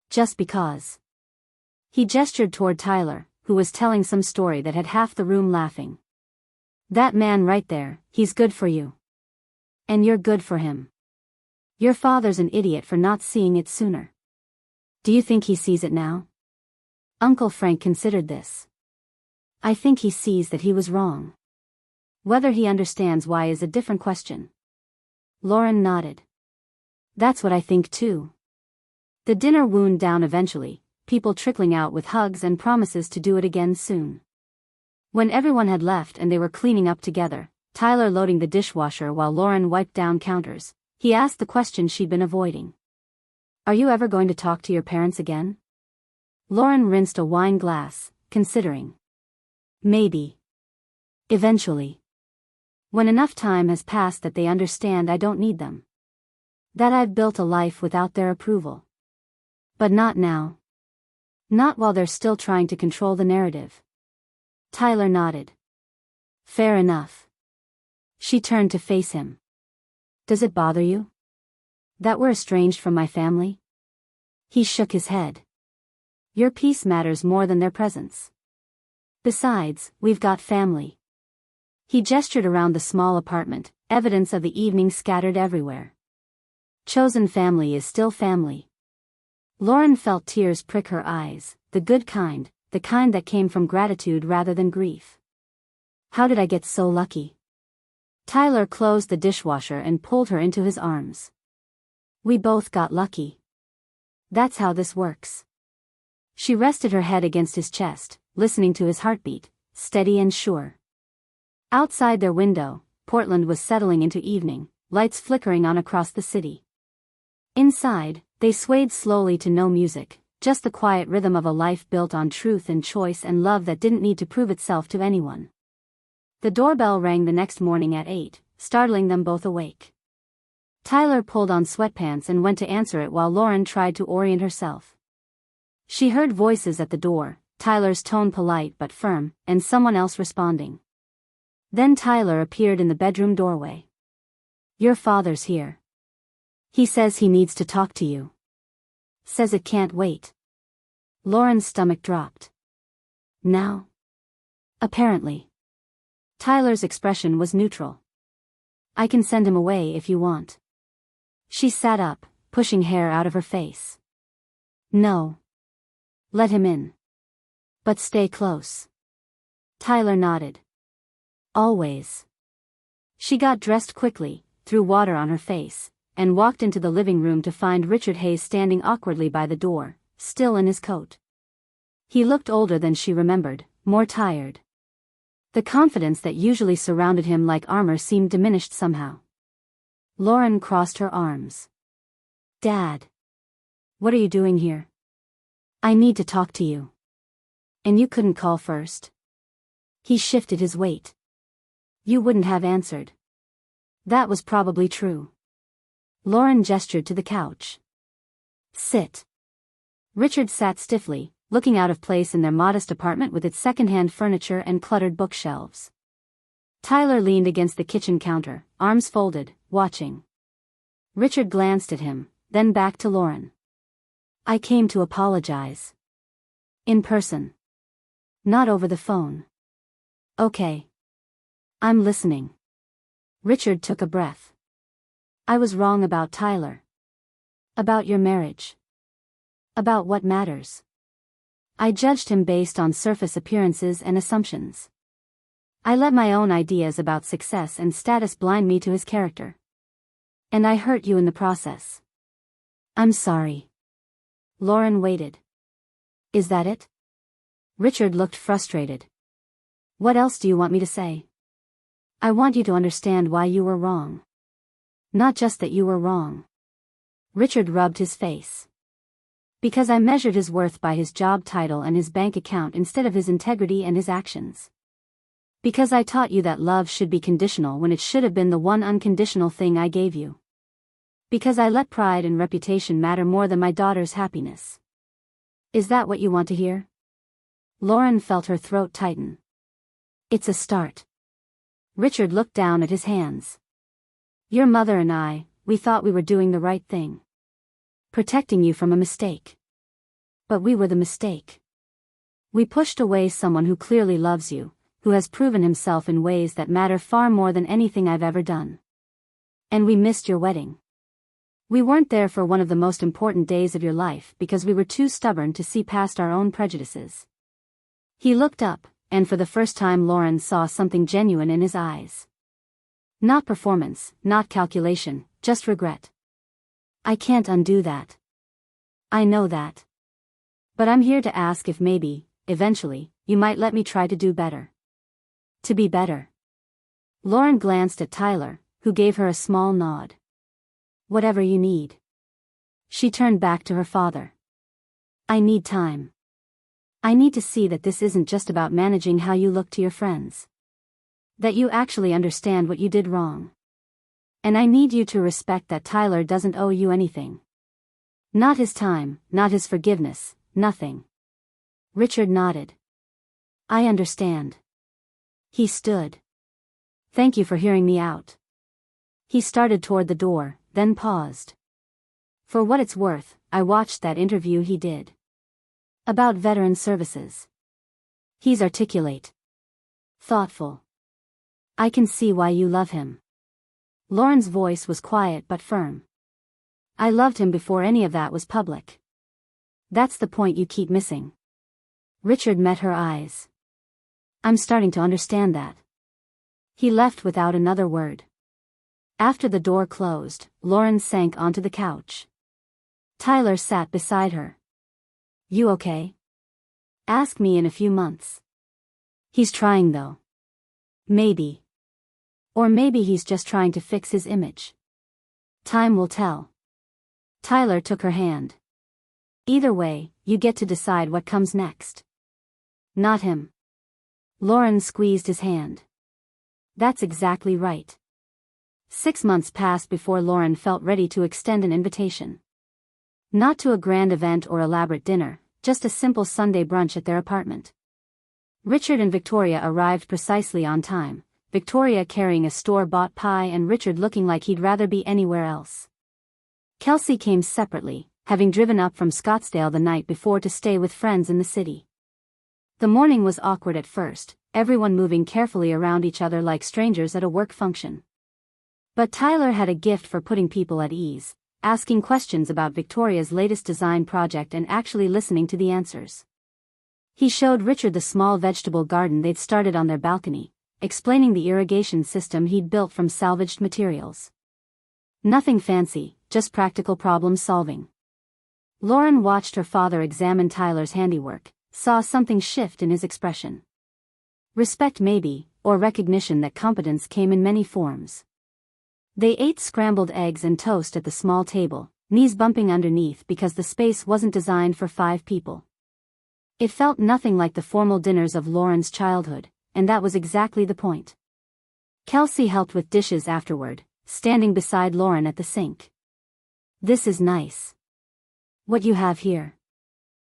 Just because." He gestured toward Tyler, who was telling some story that had half the room laughing. "That man right there, he's good for you. And you're good for him. Your father's an idiot for not seeing it sooner. Do you think he sees it now?" Uncle Frank considered this. "I think he sees that he was wrong. Whether he understands why is a different question." Lauren nodded. "That's what I think too." The dinner wound down eventually, people trickling out with hugs and promises to do it again soon. When everyone had left and they were cleaning up together, Tyler loading the dishwasher while Lauren wiped down counters, he asked the question she'd been avoiding. "Are you ever going to talk to your parents again?" Lauren rinsed a wine glass, considering. "Maybe. Eventually. When enough time has passed that they understand I don't need them. That I've built a life without their approval. But not now. Not while they're still trying to control the narrative." Tyler nodded. "Fair enough." She turned to face him. "Does it bother you? That we're estranged from my family?" He shook his head. "Your peace matters more than their presence. Besides, we've got family." He gestured around the small apartment, evidence of the evening scattered everywhere. "Chosen family is still family." Lauren felt tears prick her eyes, the good kind, the kind that came from gratitude rather than grief. "How did I get so lucky?" Tyler closed the dishwasher and pulled her into his arms. "We both got lucky. That's how this works." She rested her head against his chest, listening to his heartbeat, steady and sure. Outside their window, Portland was settling into evening, lights flickering on across the city. Inside, they swayed slowly to no music, just the quiet rhythm of a life built on truth and choice and love that didn't need to prove itself to anyone. The doorbell rang the next morning at 8, startling them both awake. Tyler pulled on sweatpants and went to answer it while Lauren tried to orient herself. She heard voices at the door, Tyler's tone polite but firm, and someone else responding. Then Tyler appeared in the bedroom doorway. "Your father's here. He says he needs to talk to you. Says it can't wait." Lauren's stomach dropped. "Now?" "Apparently." Tyler's expression was neutral. "I can send him away if you want." She sat up, pushing hair out of her face. "No. Let him in. But stay close." Tyler nodded. "Always." She got dressed quickly, threw water on her face, and walked into the living room to find Richard Hayes standing awkwardly by the door, still in his coat. He looked older than she remembered, more tired. The confidence that usually surrounded him like armor seemed diminished somehow. Lauren crossed her arms. "Dad. What are you doing here?" "I need to talk to you." And you couldn't call first? He shifted his weight. You wouldn't have answered. That was probably true. Lauren gestured to the couch. Sit. Richard sat stiffly, looking out of place in their modest apartment with its second-hand furniture and cluttered bookshelves. Tyler leaned against the kitchen counter, arms folded, watching. Richard glanced at him, then back to Lauren. I came to apologize. In person. Not over the phone. Okay. I'm listening. Richard took a breath. I was wrong about Tyler. About your marriage. About what matters. I judged him based on surface appearances and assumptions. I let my own ideas about success and status blind me to his character. And I hurt you in the process. I'm sorry. Lauren waited. Is that it? Richard looked frustrated. What else do you want me to say? I want you to understand why you were wrong. Not just that you were wrong. Richard rubbed his face. Because I measured his worth by his job title and his bank account instead of his integrity and his actions. Because I taught you that love should be conditional when it should have been the one unconditional thing I gave you. Because I let pride and reputation matter more than my daughter's happiness. Is that what you want to hear? Lauren felt her throat tighten. It's a start. Richard looked down at his hands. Your mother and I, we thought we were doing the right thing. Protecting you from a mistake. But we were the mistake. We pushed away someone who clearly loves you, who has proven himself in ways that matter far more than anything I've ever done. And we missed your wedding. We weren't there for one of the most important days of your life because we were too stubborn to see past our own prejudices. He looked up, and for the first time Lauren saw something genuine in his eyes. Not performance, not calculation, just regret. I can't undo that. I know that. But I'm here to ask if maybe, eventually, you might let me try to do better. To be better. Lauren glanced at Tyler, who gave her a small nod. Whatever you need. She turned back to her father. I need time. I need to see that this isn't just about managing how you look to your friends. That you actually understand what you did wrong. And I need you to respect that Tyler doesn't owe you anything. Not his time, not his forgiveness, nothing. Richard nodded. I understand. He stood. Thank you for hearing me out. He started toward the door, then paused. For what it's worth, I watched that interview he did. About veteran services. He's articulate. Thoughtful. I can see why you love him. Lauren's voice was quiet but firm. I loved him before any of that was public. That's the point you keep missing. Richard met her eyes. I'm starting to understand that. He left without another word. After the door closed, Lauren sank onto the couch. Tyler sat beside her. You okay? Ask me in a few months. He's trying though. Maybe. Or maybe he's just trying to fix his image. Time will tell. Tyler took her hand. Either way, you get to decide what comes next. Not him. Lauren squeezed his hand. That's exactly right. 6 months passed before Lauren felt ready to extend an invitation. Not to a grand event or elaborate dinner, just a simple Sunday brunch at their apartment. Richard and Victoria arrived precisely on time, Victoria carrying a store-bought pie and Richard looking like he'd rather be anywhere else. Kelsey came separately, having driven up from Scottsdale the night before to stay with friends in the city. The morning was awkward at first, everyone moving carefully around each other like strangers at a work function. But Tyler had a gift for putting people at ease, asking questions about Victoria's latest design project and actually listening to the answers. He showed Richard the small vegetable garden they'd started on their balcony, explaining the irrigation system he'd built from salvaged materials. Nothing fancy, just practical problem solving. Lauren watched her father examine Tyler's handiwork, saw something shift in his expression. Respect maybe, or recognition that competence came in many forms. They ate scrambled eggs and toast at the small table, knees bumping underneath because the space wasn't designed for 5 people. It felt nothing like the formal dinners of Lauren's childhood, and that was exactly the point. Kelsey helped with dishes afterward, standing beside Lauren at the sink. "This is nice. What you have here.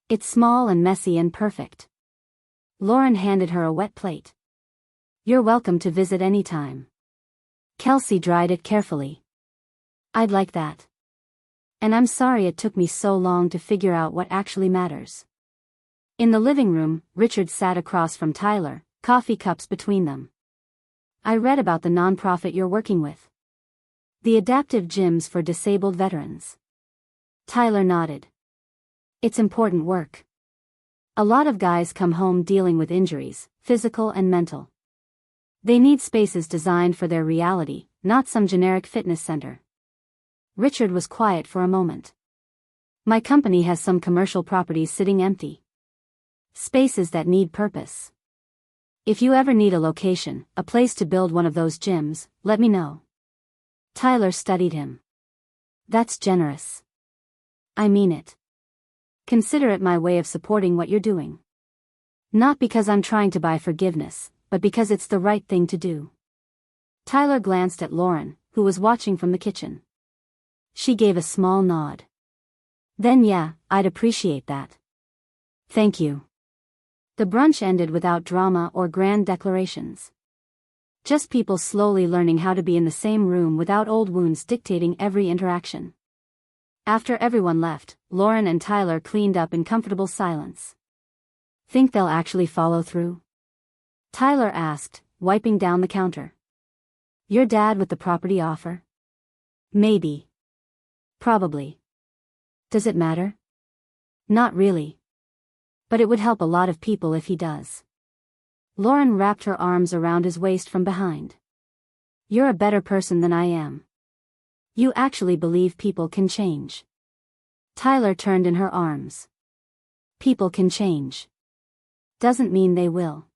It's small and messy and perfect." Lauren handed her a wet plate. "You're welcome to visit anytime." Kelsey dried it carefully. "I'd like that. And I'm sorry it took me so long to figure out what actually matters." In the living room, Richard sat across from Tyler, coffee cups between them. "I read about the nonprofit you're working with. The Adaptive Gyms for Disabled Veterans." Tyler nodded. "It's important work. A lot of guys come home dealing with injuries, physical and mental. They need spaces designed for their reality, not some generic fitness center." Richard was quiet for a moment. "My company has some commercial properties sitting empty. Spaces that need purpose. If you ever need a location, a place to build one of those gyms, let me know." Tyler studied him. "That's generous. I mean it. Consider it my way of supporting what you're doing. Not because I'm trying to buy forgiveness, but because it's the right thing to do." Tyler glanced at Lauren, who was watching from the kitchen. She gave a small nod. "Then yeah, I'd appreciate that. Thank you." The brunch ended without drama or grand declarations. Just people slowly learning how to be in the same room without old wounds dictating every interaction. After everyone left, Lauren and Tyler cleaned up in comfortable silence. "Think they'll actually follow through?" Tyler asked, wiping down the counter. "Your dad with the property offer?" "Maybe. Probably. Does it matter?" "Not really. But it would help a lot of people if he does." Lauren wrapped her arms around his waist from behind. "You're a better person than I am. You actually believe people can change." Tyler turned in her arms. "People can change. Doesn't mean they will.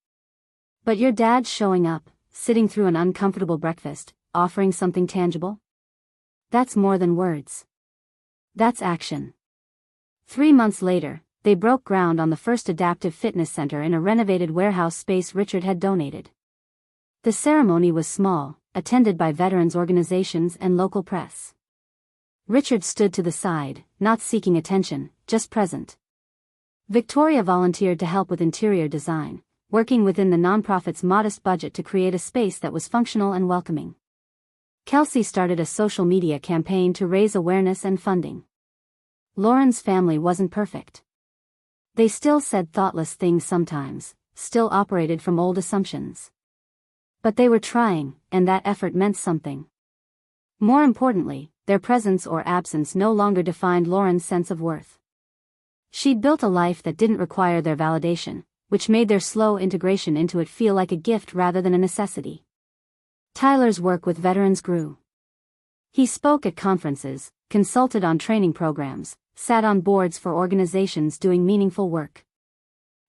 But your dad's showing up, sitting through an uncomfortable breakfast, offering something tangible? That's more than words. That's action." 3 months later, they broke ground on the first adaptive fitness center in a renovated warehouse space Richard had donated. The ceremony was small, attended by veterans organizations and local press. Richard stood to the side, not seeking attention, just present. Victoria volunteered to help with interior design, working within the nonprofit's modest budget to create a space that was functional and welcoming. Kelsey started a social media campaign to raise awareness and funding. Lauren's family wasn't perfect. They still said thoughtless things sometimes, still operated from old assumptions. But they were trying, and that effort meant something. More importantly, their presence or absence no longer defined Lauren's sense of worth. She'd built a life that didn't require their validation, which made their slow integration into it feel like a gift rather than a necessity. Tyler's work with veterans grew. He spoke at conferences, consulted on training programs, sat on boards for organizations doing meaningful work.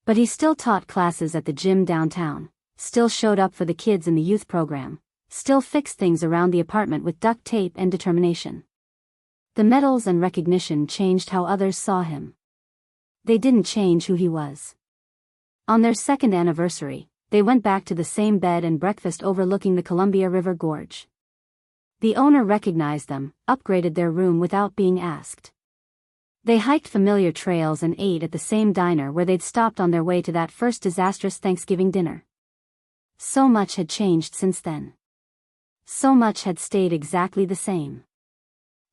But he still taught classes at the gym downtown, still showed up for the kids in the youth program, still fixed things around the apartment with duct tape and determination. The medals and recognition changed how others saw him. They didn't change who he was. On their second anniversary, they went back to the same bed and breakfast overlooking the Columbia River Gorge. The owner recognized them, upgraded their room without being asked. They hiked familiar trails and ate at the same diner where they'd stopped on their way to that first disastrous Thanksgiving dinner. So much had changed since then. So much had stayed exactly the same.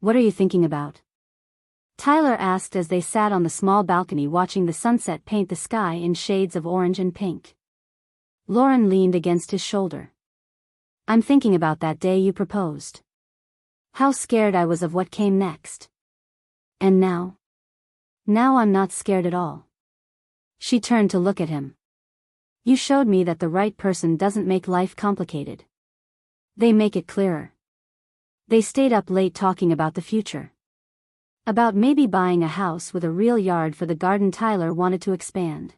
"What are you thinking about?" Tyler asked as they sat on the small balcony watching the sunset paint the sky in shades of orange and pink. Lauren leaned against his shoulder. "I'm thinking about that day you proposed. How scared I was of what came next. And now? Now I'm not scared at all." She turned to look at him. "You showed me that the right person doesn't make life complicated. They make it clearer." They stayed up late talking about the future. About maybe buying a house with a real yard for the garden Tyler wanted to expand.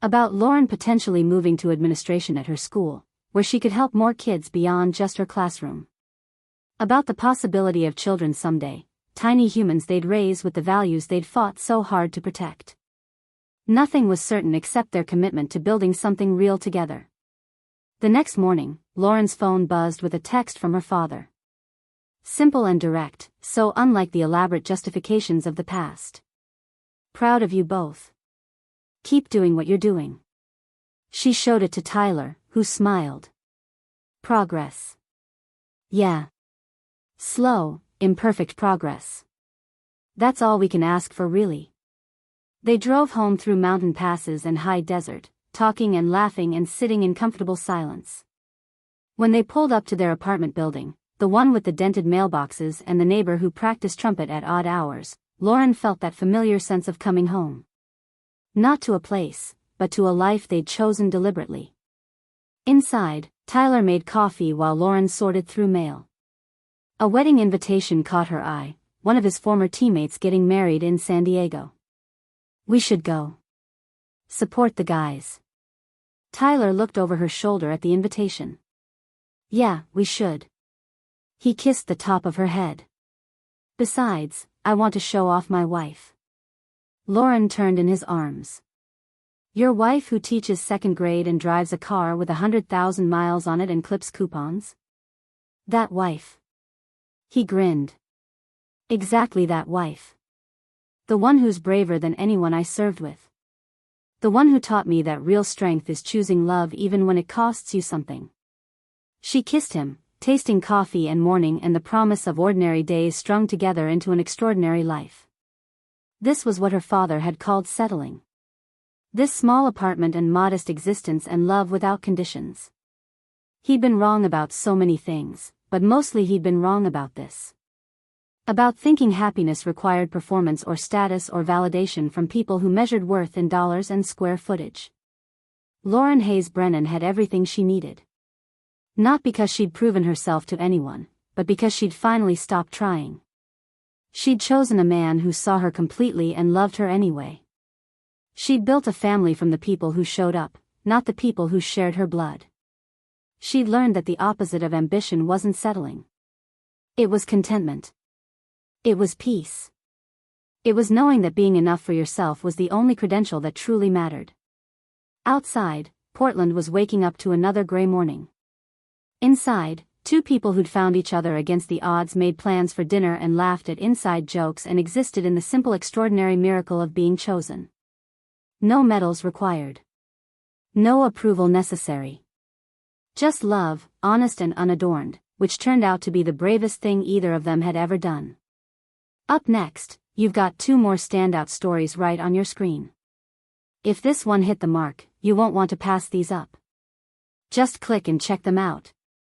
About Lauren potentially moving to administration at her school, where she could help more kids beyond just her classroom. About the possibility of children someday, tiny humans they'd raise with the values they'd fought so hard to protect. Nothing was certain except their commitment to building something real together. The next morning, Lauren's phone buzzed with a text from her father. Simple and direct, so unlike the elaborate justifications of the past. Proud of you both. Keep doing what you're doing. She showed it to Tyler, who smiled. Progress. Yeah. Slow, imperfect progress. That's all we can ask for, really. They drove home through mountain passes and high desert, talking and laughing and sitting in comfortable silence. When they pulled up to their apartment building, the one with the dented mailboxes and the neighbor who practiced trumpet at odd hours, Lauren felt that familiar sense of coming home. Not to a place, but to a life they'd chosen deliberately. Inside, Tyler made coffee while Lauren sorted through mail. A wedding invitation caught her eye, one of his former teammates getting married in San Diego. We should go. Support the guys. Tyler looked over her shoulder at the invitation. Yeah, we should. He kissed the top of her head. Besides, I want to show off my wife. Lauren turned in his arms. Your wife who teaches second grade and drives a car with 100,000 miles on it and clips coupons? That wife. He grinned. Exactly that wife. The one who's braver than anyone I served with. The one who taught me that real strength is choosing love even when it costs you something. She kissed him, tasting coffee and morning and the promise of ordinary days strung together into an extraordinary life. This was what her father had called settling. This small apartment and modest existence and love without conditions. He'd been wrong about so many things, but mostly he'd been wrong about this. About thinking happiness required performance or status or validation from people who measured worth in dollars and square footage. Lauren Hayes Brennan had everything she needed. Not because she'd proven herself to anyone, but because she'd finally stopped trying. She'd chosen a man who saw her completely and loved her anyway. She'd built a family from the people who showed up, not the people who shared her blood. She'd learned that the opposite of ambition wasn't settling. It was contentment. It was peace. It was knowing that being enough for yourself was the only credential that truly mattered. Outside, Portland was waking up to another gray morning. Inside, two people who'd found each other against the odds made plans for dinner and laughed at inside jokes and existed in the simple extraordinary miracle of being chosen. No medals required. No approval necessary. Just love, honest and unadorned, which turned out to be the bravest thing either of them had ever done. Up next, you've got two more standout stories right on your screen. If this one hit the mark, you won't want to pass these up. Just click and check them out.